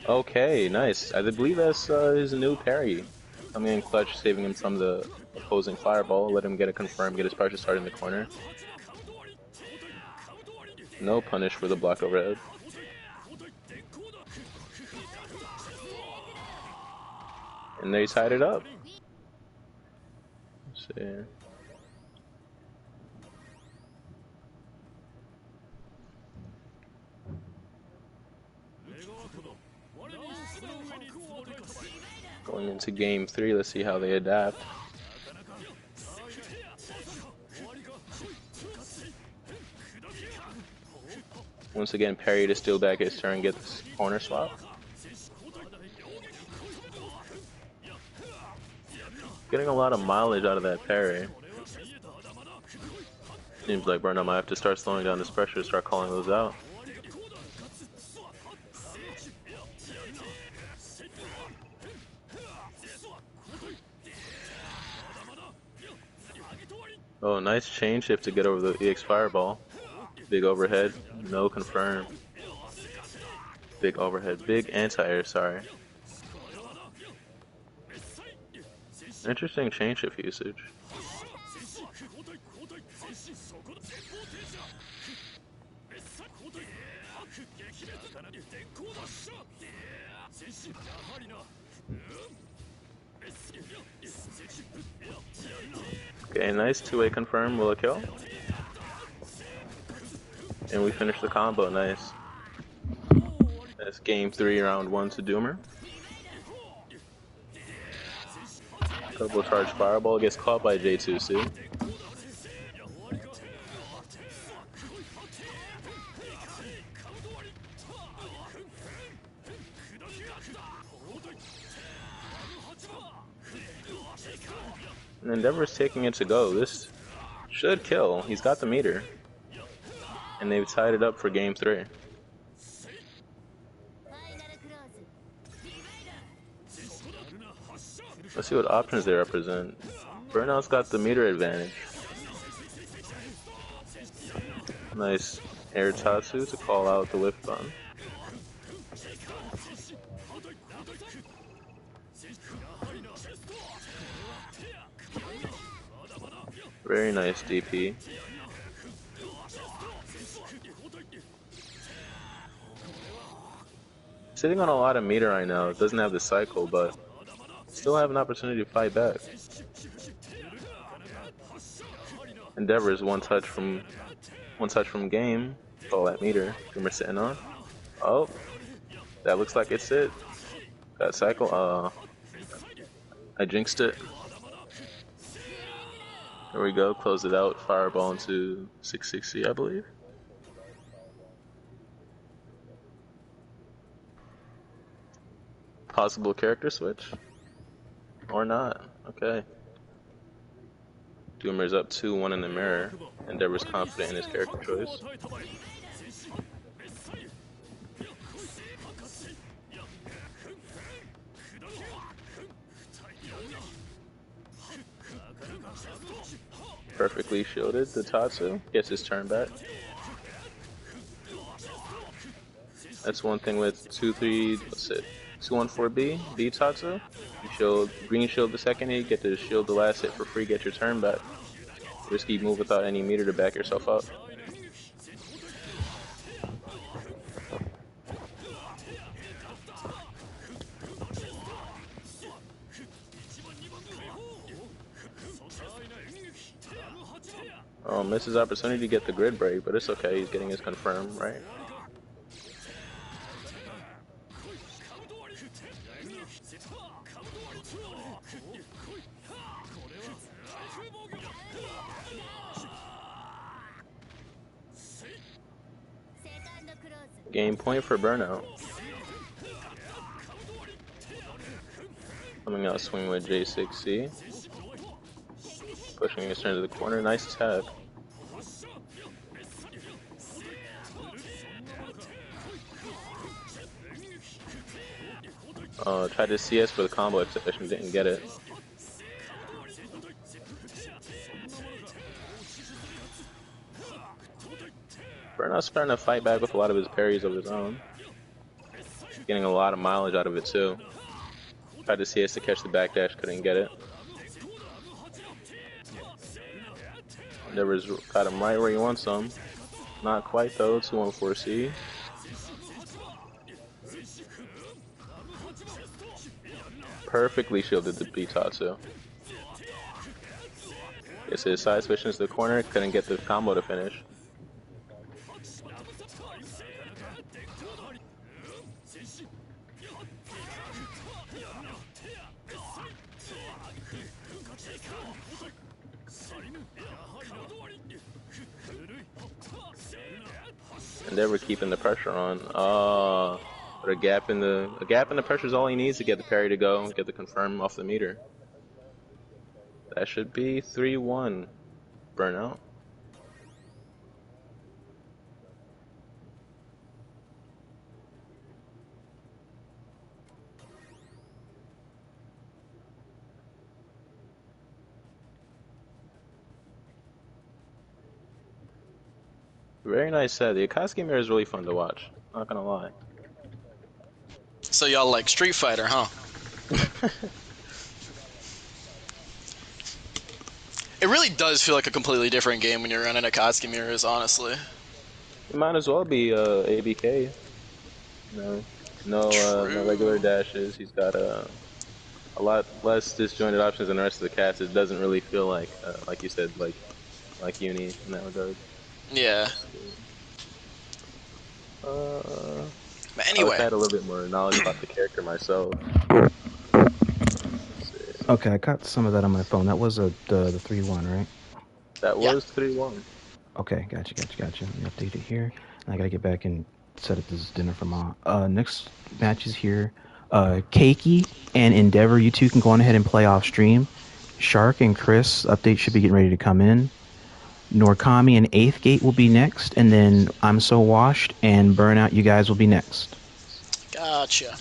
D: Okay, nice. I believe that's his new parry. Coming in clutch, saving him from the opposing fireball. Let him get it confirmed, get his pressure started in the corner. No punish for the block overhead. And they tied it up. Let's see. Going into game 3, let's see how they adapt. Once again, parry to steal back his turn, get this corner swap. Getting a lot of mileage out of that parry. Seems like Burn0ut might have to start slowing down this pressure, start calling those out. Oh, nice chain shift to get over the EX Fireball. Big overhead, no confirm. Big overhead, big anti-air, sorry. Interesting chain shift usage. Okay, nice two-way confirm, will it kill? And we finish the combo, nice. That's game 3, round 1 to Doomer. Double charge fireball gets caught by J2C. And EnDEVor's taking it to go. This should kill. He's got the meter. And they've tied it up for game 3. Let's see what options they represent. Burn0ut's got the meter advantage. Nice air Tatsu to call out the whip button. Very nice DP. Sitting on a lot of meter right now. It doesn't have the cycle, but still have an opportunity to fight back. EnDEVor's one touch from game. All that meter. Doomer sitting on. Oh, that looks like it's it. That cycle. I jinxed it. There we go. Close it out. Fireball into 660, I believe. Possible character switch. Or not. Okay. Doomer's up 2-1 in the mirror. EnDEVor's confident in his character choice. Perfectly shielded. The Tatsu gets his turn back. That's one thing with 2-3. What's it? 2-1-4B, B Tatsu. You shield, green shield the second hit, you get to shield the last hit for free, get your turn back. Risky move without any meter to back yourself up. Oh, misses opportunity to get the grid break, but it's okay, he's getting his confirm, right? Game point for Burn0ut. Coming out swing with J6C. Pushing his turn to the corner. Nice tag. Tried to CS for the combo exception, didn't get it. Burn0ut's starting to fight back with a lot of his parries of his own. Getting a lot of mileage out of it too. Tried to CS to catch the backdash, couldn't get it. EnDEVor's got him right where he wants him. Not quite though, 2-1-4C. Perfectly shielded the Bitatsu. Gets his side switch into the corner, couldn't get the combo to finish. EnDEVor keeping the pressure on. But a gap in the pressure is all he needs to get the parry to go, get the confirm off the meter. That should be 3-1. Burn0ut. Very nice set. The Akatsuki mirror is really fun to watch. Not gonna lie.
C: So y'all like Street Fighter, huh? It really does feel like a completely different game when you're running Akatsuki mirrors, honestly.
D: It might as well be ABK. No regular dashes. He's got a lot less disjointed options than the rest of the cast. It doesn't really feel like you said, like Uni in that regard.
C: Yeah. But anyway,
D: I had a little bit more knowledge about the character myself.
A: Okay, I got some of that on my phone. That was the 3-1, right?
D: That was 3-1.
A: Okay, gotcha. Let me update it here. I gotta get back and set up this dinner for Mom. Next match is here. Keiki and EnDEVor, you two can go on ahead and play off stream. Shark and Chris, update should be getting ready to come in. NoirKami and EighthGate will be next, and then I'm So Washed and Burn0ut, you guys will be next.
C: gotcha.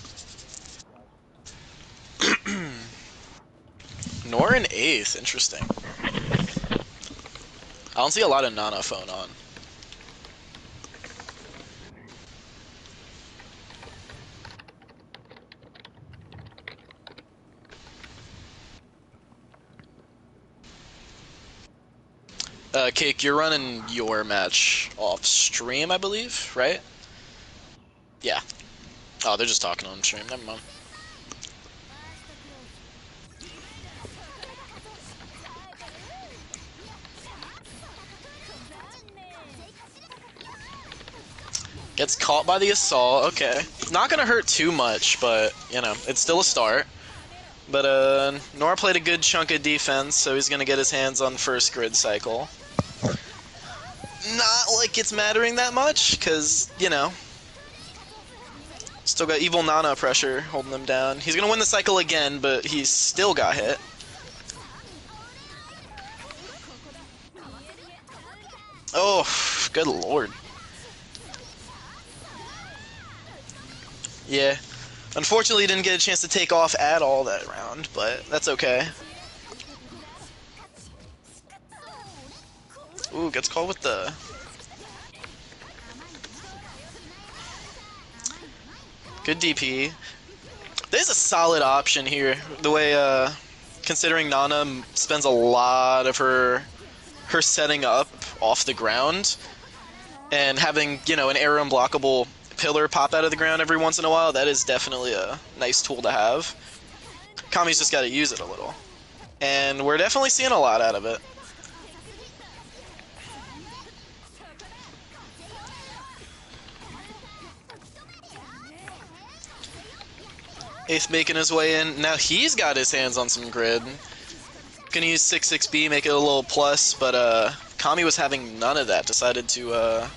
C: Noir and Eighth, interesting. I don't see a lot of Nana phone on. Cake, you're running your match off stream, I believe, right? Yeah. Oh, they're just talking on stream. Never mind. Gets caught by the assault. Okay. Not gonna hurt too much, but, you know, it's still a start. But, Noir played a good chunk of defense, so he's gonna get his hands on first grid cycle. Not like it's mattering that much, because, you know, still got evil Nana pressure holding him down. He's gonna win the cycle again, but he's still got hit. Oh, good lord. Yeah. Unfortunately, he didn't get a chance to take off at all that round, but that's okay. Ooh, gets caught with the... Good DP. There's a solid option here. The way, considering Nana spends a lot of her setting up off the ground, and having, you know, an air unblockable pillar pop out of the ground every once in a while, that is definitely a nice tool to have. Kami's just got to use it a little. And we're definitely seeing a lot out of it. Eighth making his way in. Now he's got his hands on some grid. Gonna use 6-6B, make it a little plus, but Kami was having none of that. Decided to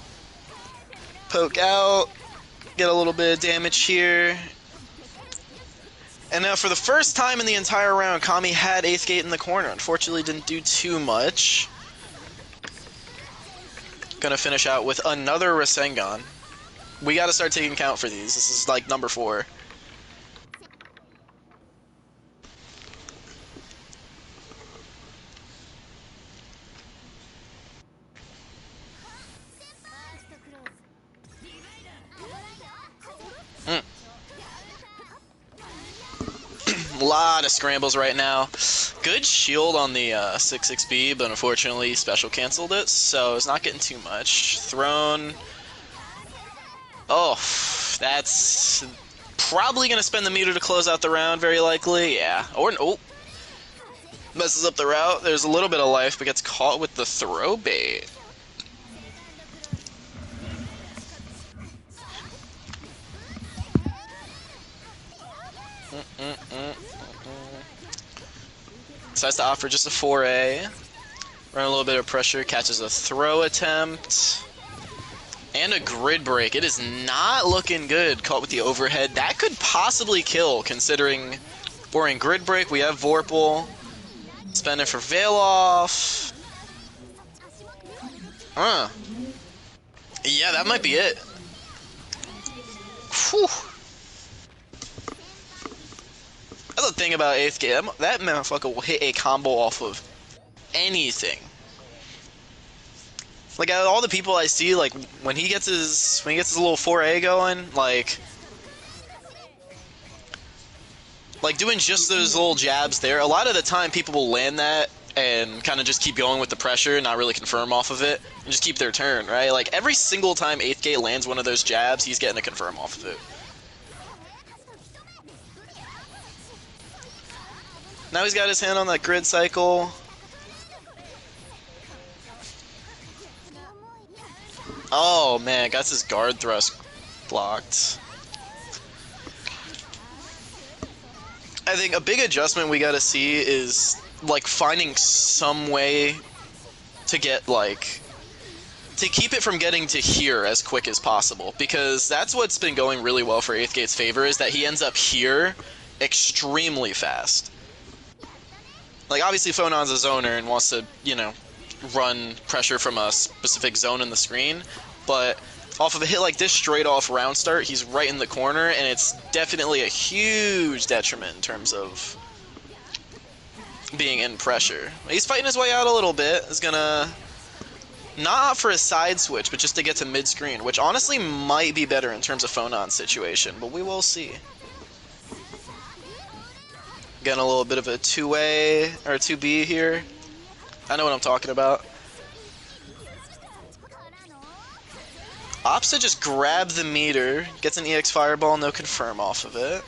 C: poke out, get a little bit of damage here. And now for the first time in the entire round, Kami had EighthGate in the corner. Unfortunately didn't do too much. Gonna finish out with another Rasengan. We gotta start taking count for these. This is like number 4. A lot of scrambles right now. Good shield on the 6-6B, but unfortunately special canceled it, so it's not getting too much. Thrown. Oh, that's probably going to spend the meter to close out the round, very likely. Yeah. Or, oh. Messes up the route. There's a little bit of life, but gets caught with the throw bait. Decides to offer just a 4A. Run a little bit of pressure, catches a throw attempt. And a grid break. It is not looking good. Caught with the overhead. That could possibly kill, considering we're in grid break. We have Vorpal. Spending for Veil off. Yeah, that might be it. Whew. That's the thing about EighthGate. That motherfucker will hit a combo off of anything. Like, out of all the people I see, like, when he gets his little 4A going, like doing just those little jabs there, a lot of the time people will land that and kind of just keep going with the pressure and not really confirm off of it, and just keep their turn, right? Like, every single time EighthGate lands one of those jabs, he's getting a confirm off of it. Now he's got his hand on that grid cycle. Oh man, got his guard thrust blocked. I think a big adjustment we gotta see is, like, finding some way to get, like, to keep it from getting to here as quick as possible, because that's what's been going really well for EighthGate's favor, is that he ends up here extremely fast. Like, obviously Phonon's a zoner and wants to, you know, run pressure from a specific zone in the screen, but off of a hit like this straight off round start, he's right in the corner, and it's definitely a huge detriment in terms of being in pressure. He's fighting his way out a little bit. He's gonna not for a side switch, but just to get to mid screen, which honestly might be better in terms of Phonon's situation, but we will see. Getting a little bit of a 2A or 2B here. I know what I'm talking about. Opts to just grab the meter, gets an EX Fireball, no confirm off of it.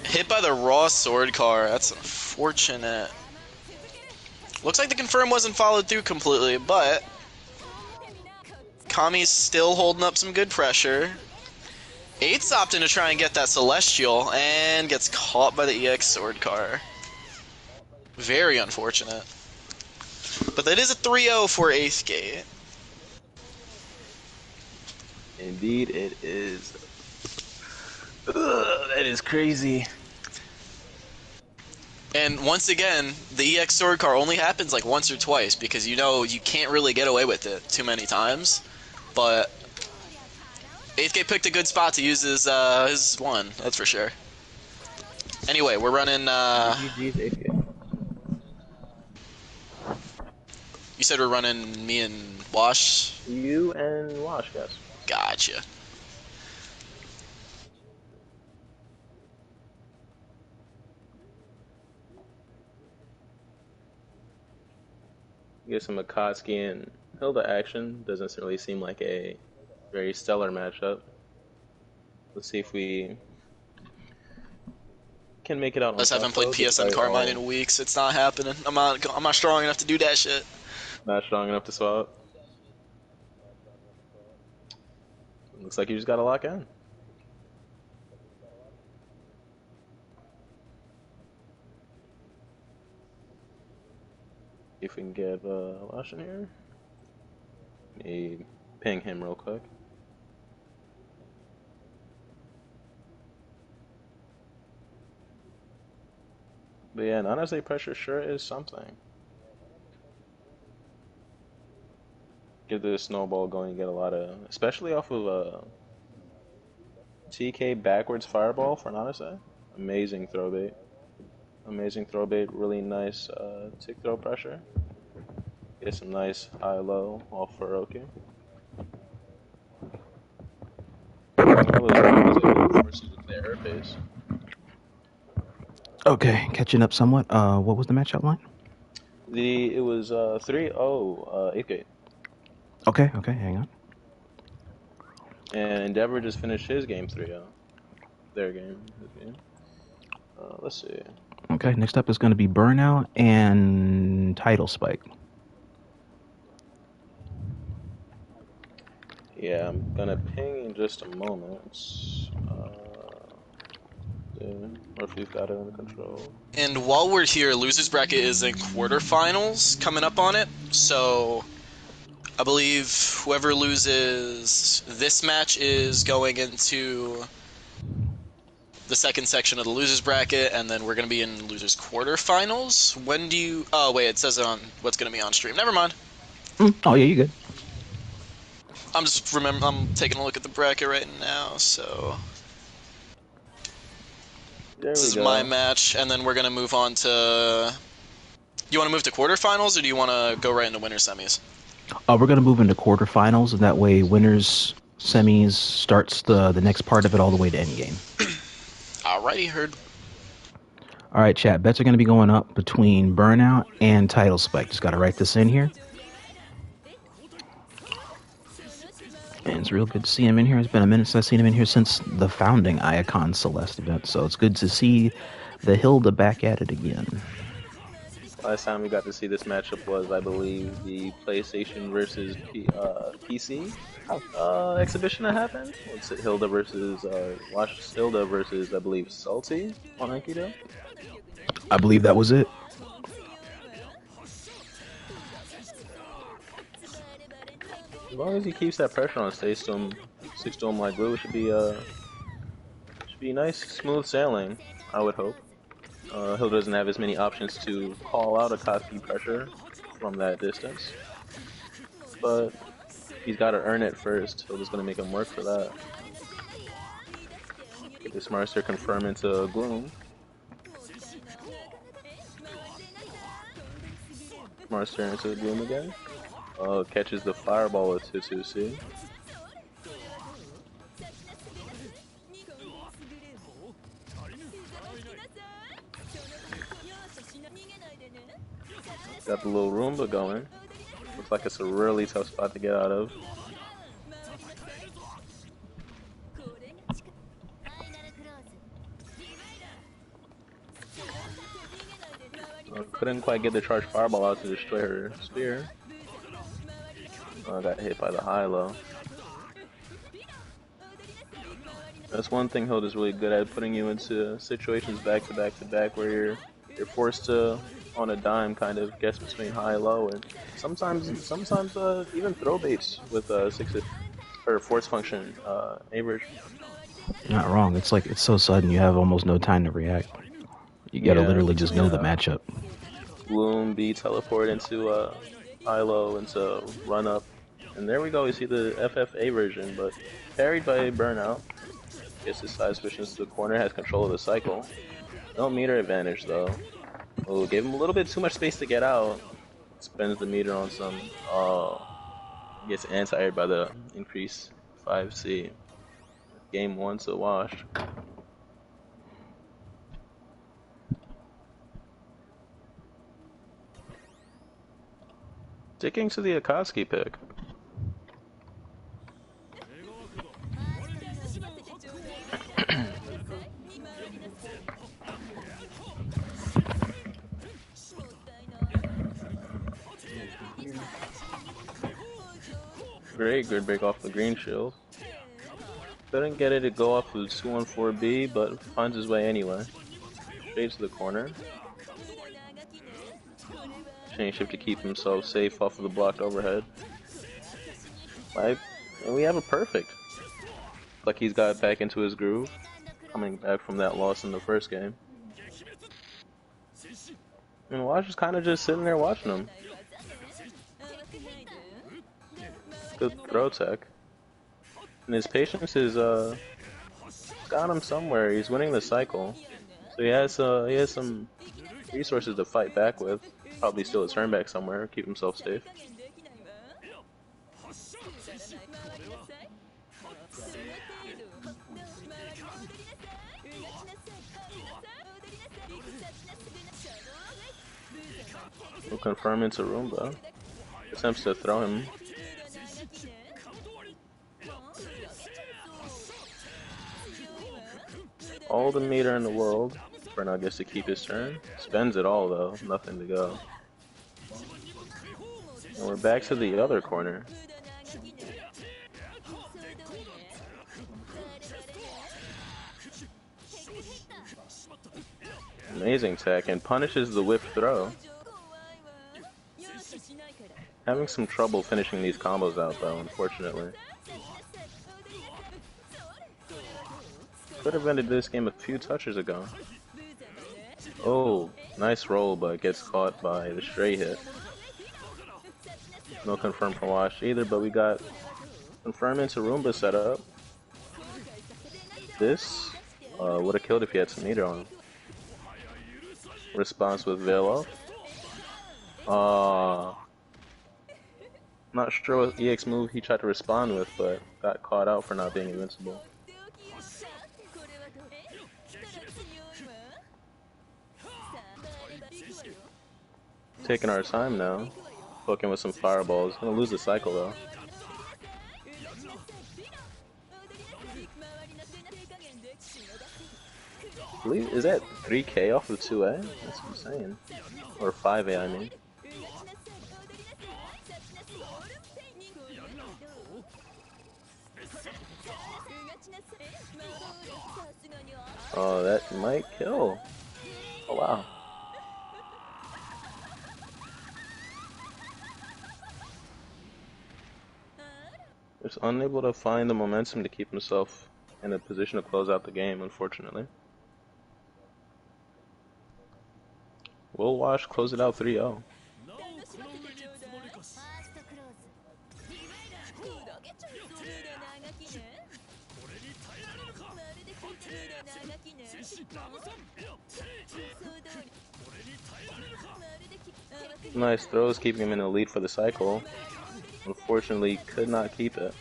C: Hit by the raw sword car, that's unfortunate. Looks like the confirm wasn't followed through completely, but Kami's still holding up some good pressure. 8's opting to try and get that Celestial, and gets caught by the EX sword car. Very unfortunate. But that is a 3-0 for EighthGate.
D: Indeed, it is. Ugh, that is crazy.
C: And once again, the EX sword car only happens like once or twice, because you know you can't really get away with it too many times. But EighthGate picked a good spot to use his one, that's for sure. Anyway, we're running
D: GG's EighthGate.
C: You said we're running me and Wash?
D: You and Wash, guys.
C: Gotcha.
D: Get some Akatsuki and Hilda action. Doesn't really seem like a very stellar matchup. Let's see if we can make it out.
C: Unless I haven't played PSN Carmine in weeks, it's not happening. I'm not strong enough to do that shit.
D: Not strong enough to swap. Looks like you just gotta lock in. If we can get Lash in here. Ping him real quick. But yeah, honestly, pressure sure is something. Get this snowball going and get a lot of, especially off of a TK backwards fireball for an honest. Amazing throw bait. Amazing throw bait, really nice tick throw pressure. Get some nice high-low off Furoki.
A: Okay, catching up somewhat. What was the match outline?
D: It was 3-0 EighthGate.
A: Okay, hang on.
D: And EnDEVor just finished his game 3-0. Their game. His game. Let's see.
A: Okay, next up is going to be Burn0ut and Tidal Spike.
D: Yeah, I'm gonna ping in just a moment. Yeah, Murphy's got it under control.
C: And while we're here, losers bracket is in quarterfinals coming up on it. So I believe whoever loses this match is going into the second section of the losers bracket, and then we're going to be in losers quarterfinals. When do you? Oh wait, it says on what's going to be on stream. Never mind.
A: Oh yeah, you good.
C: I'm taking a look at the bracket right now. So this is my match, and then we're going to move on to. You want to move to quarterfinals, or do you want to go right into winner semis?
A: We're gonna move into quarterfinals, and that way, winners semis starts the next part of it all the way to endgame.
C: Alrighty, heard.
A: All right, chat. Bets are gonna be going up between Burn0ut and Title Spike. Just gotta write this in here. And it's real good to see him in here. It's been a minute since I've seen him in here since the founding Iacon Celeste event, so it's good to see the Hilda back at it again.
D: Last time we got to see this matchup was, I believe, the PlayStation versus PC exhibition that happened. It's Hilda versus Hilda versus, I believe, Salty on Aikido.
A: I believe that was it.
D: As long as he keeps that pressure on, sticks to him like glue, it should be nice, smooth sailing. I would hope. Hilda doesn't have as many options to call out Akatsuki pressure from that distance, but he's got to earn it first. Hilda's going to make him work for that. Get this Marster confirm into Gloom. Marster into Gloom again. Catches the fireball with 2-2-C. Got the little Roomba going. Looks like it's a really tough spot to get out of. Couldn't quite get the charged fireball out to destroy her spear. Got hit by the high-low. That's one thing Hilda's really good at, putting you into situations back to back to back where you're forced to, on a dime, kind of guess between high and low, and sometimes even throw baits with force function average.
A: You're not wrong. It's like it's so sudden you have almost no time to react. You gotta literally just know the matchup.
D: Gloom, B, teleport into high-low, into run-up. And there we go, we see the FFA version, but parried by Burn0ut. Gets his side switches to the corner, has control of the cycle. No meter advantage though. Oh, gave him a little bit too much space to get out. Spends the meter on some. Gets anti-aired by the increase 5C. Game 1 to wash. Sticking to the Akatsuki pick. Great good break off the green shield. Couldn't get it to go off of 214B, but finds his way anyway. Straight to the corner. Chain shift to keep himself safe off of the blocked overhead. And we have a perfect. Like he's got back into his groove, coming back from that loss in the first game. And Wash is kind of just sitting there watching him. Good throw tech. And his patience is got him somewhere. He's winning the cycle, so he has some resources to fight back with. Probably steal a turn back somewhere, keep himself safe. We'll confirm into Roomba. Attempts to throw him. All the meter in the world. Burn0ut gets to keep his turn. Spends it all though, nothing to go. And we're back to the other corner. Amazing tech, and punishes the whip throw. Having some trouble finishing these combos out though, unfortunately. Could have ended this game a few touches ago. Oh, nice roll, but gets caught by the stray hit. No confirm from Wash either, but we got confirm into Roomba set up. This would have killed if he had some meter on him. Response with Veil off. Not sure what EX move he tried to respond with, but got caught out for not being invincible. Taking our time now. Poking with some fireballs. Gonna lose the cycle though. Is that 3k off of 2A? That's insane. Or 5A, I mean. Oh, that might kill. Oh, wow. Just unable to find the momentum to keep himself in a position to close out the game, unfortunately. Will Wash close it out 3-0. Nice throws, keeping him in the lead for the cycle. Unfortunately, could not keep it.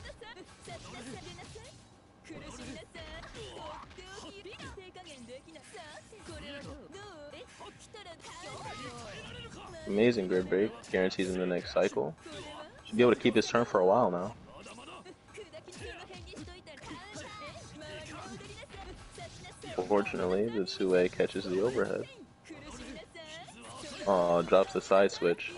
D: Amazing grid break, guarantees him the next cycle. Should be able to keep his turn for a while now. Unfortunately, the 2A catches the overhead. Oh, drops the side switch.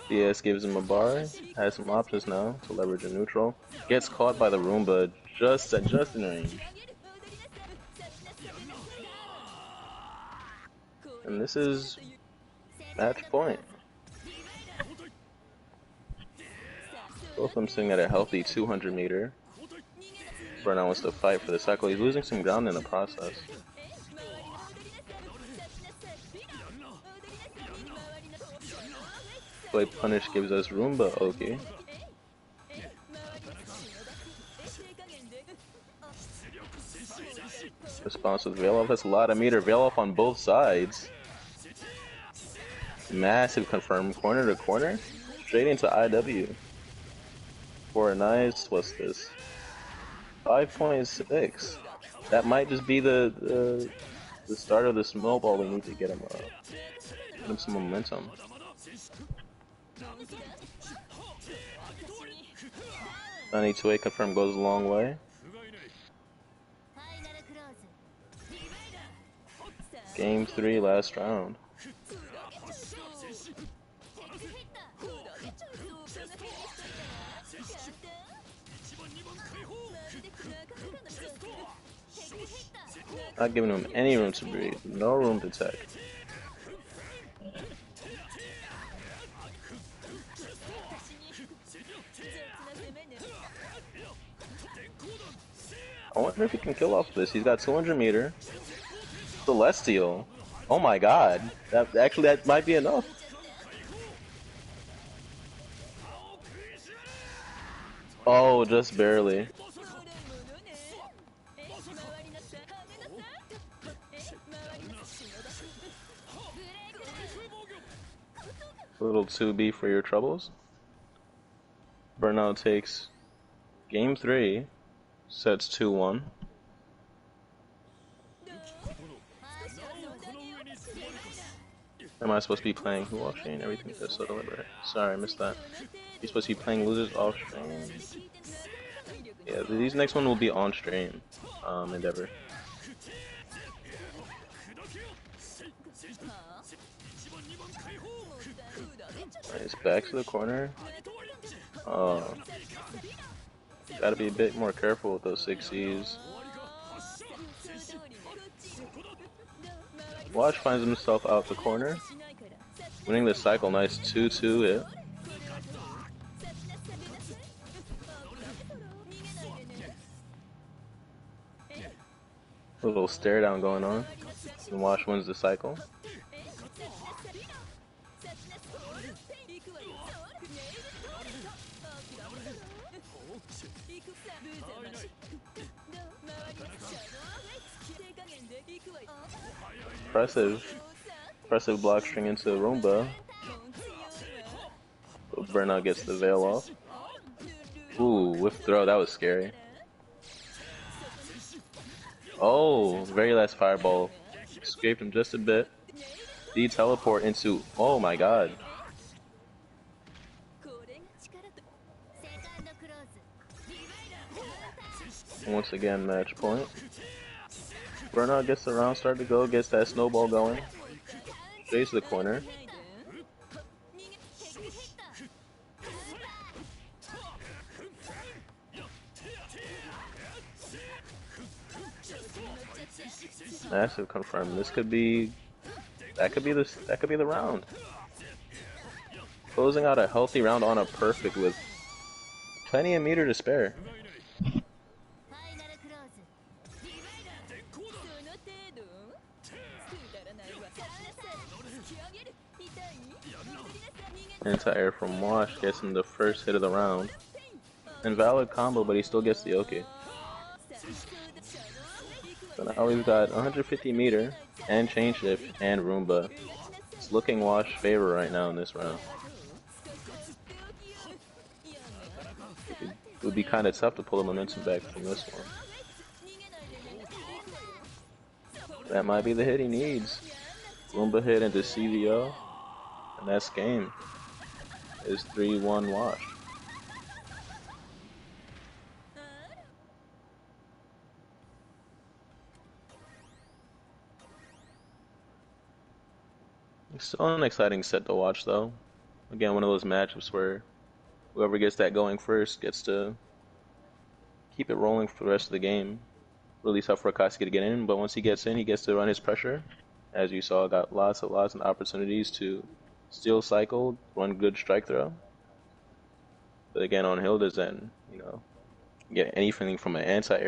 D: DS gives him a bar, has some options now to leverage a neutral. Gets caught by the Roomba just in range. And this is match point. Both of them sitting at a healthy 200 meter. Burn0ut wants to fight for the cycle. He's losing some ground in the process. Play punish gives us Roomba Oki. Response with Veil off. That's a lot of meter. Veil off on both sides. Massive confirm corner to corner. Straight into IW. For a nice, what's this? 5.6. That might just be the start of the snowball we need to get him some momentum. Sunny 2A confirm goes a long way. Game 3, last round. Not giving him any room to breathe, no room to tech. I wonder if he can kill off this. He's got 200 meter. Celestial. Oh my god. That might be enough. Oh, just barely. A little 2B for your troubles. Burn0ut takes game 3, sets 2-1. Am I supposed to be playing who off stream? Everything is so deliberate. Sorry, I missed that. You're supposed to be playing losers off stream. Yeah, these next one will be on stream. EnDEVor. Nice, back to the corner. Gotta be a bit more careful with those 6Cs. Watch finds himself out the corner, winning the cycle. Nice 2-2 hit. Little stare down going on, and Wash wins the cycle. Impressive block string into Roomba. Burn0ut gets the veil off. Ooh, whiff throw, that was scary. Oh, very last fireball. Scraped him just a bit. D teleport into, oh my god. Once again, match point. Burn0ut gets the round start to go, gets that snowball going. Stays the corner. Massive confirm. This could be, that could be the round. Closing out a healthy round on a perfect with plenty of meter to spare. Anti-air from Wash gets him the first hit of the round. Invalid combo, but he still gets the OK. So now we've got 150 meter and chain shift and Roomba. It's looking Wash favor right now in this round. It would be kind of tough to pull the momentum back from this one. That might be the hit he needs. Roomba hit into CVO, and that's game. It's 3-1 Wash. It's still an exciting set to watch though. Again, one of those matchups where whoever gets that going first gets to keep it rolling for the rest of the game. Really tough for Akatsuki to get in, but once he gets in, he gets to run his pressure. As you saw, got lots of opportunities to steal cycle, run good strike throw. But again, on Hilda's end, you know, get anything from an anti-air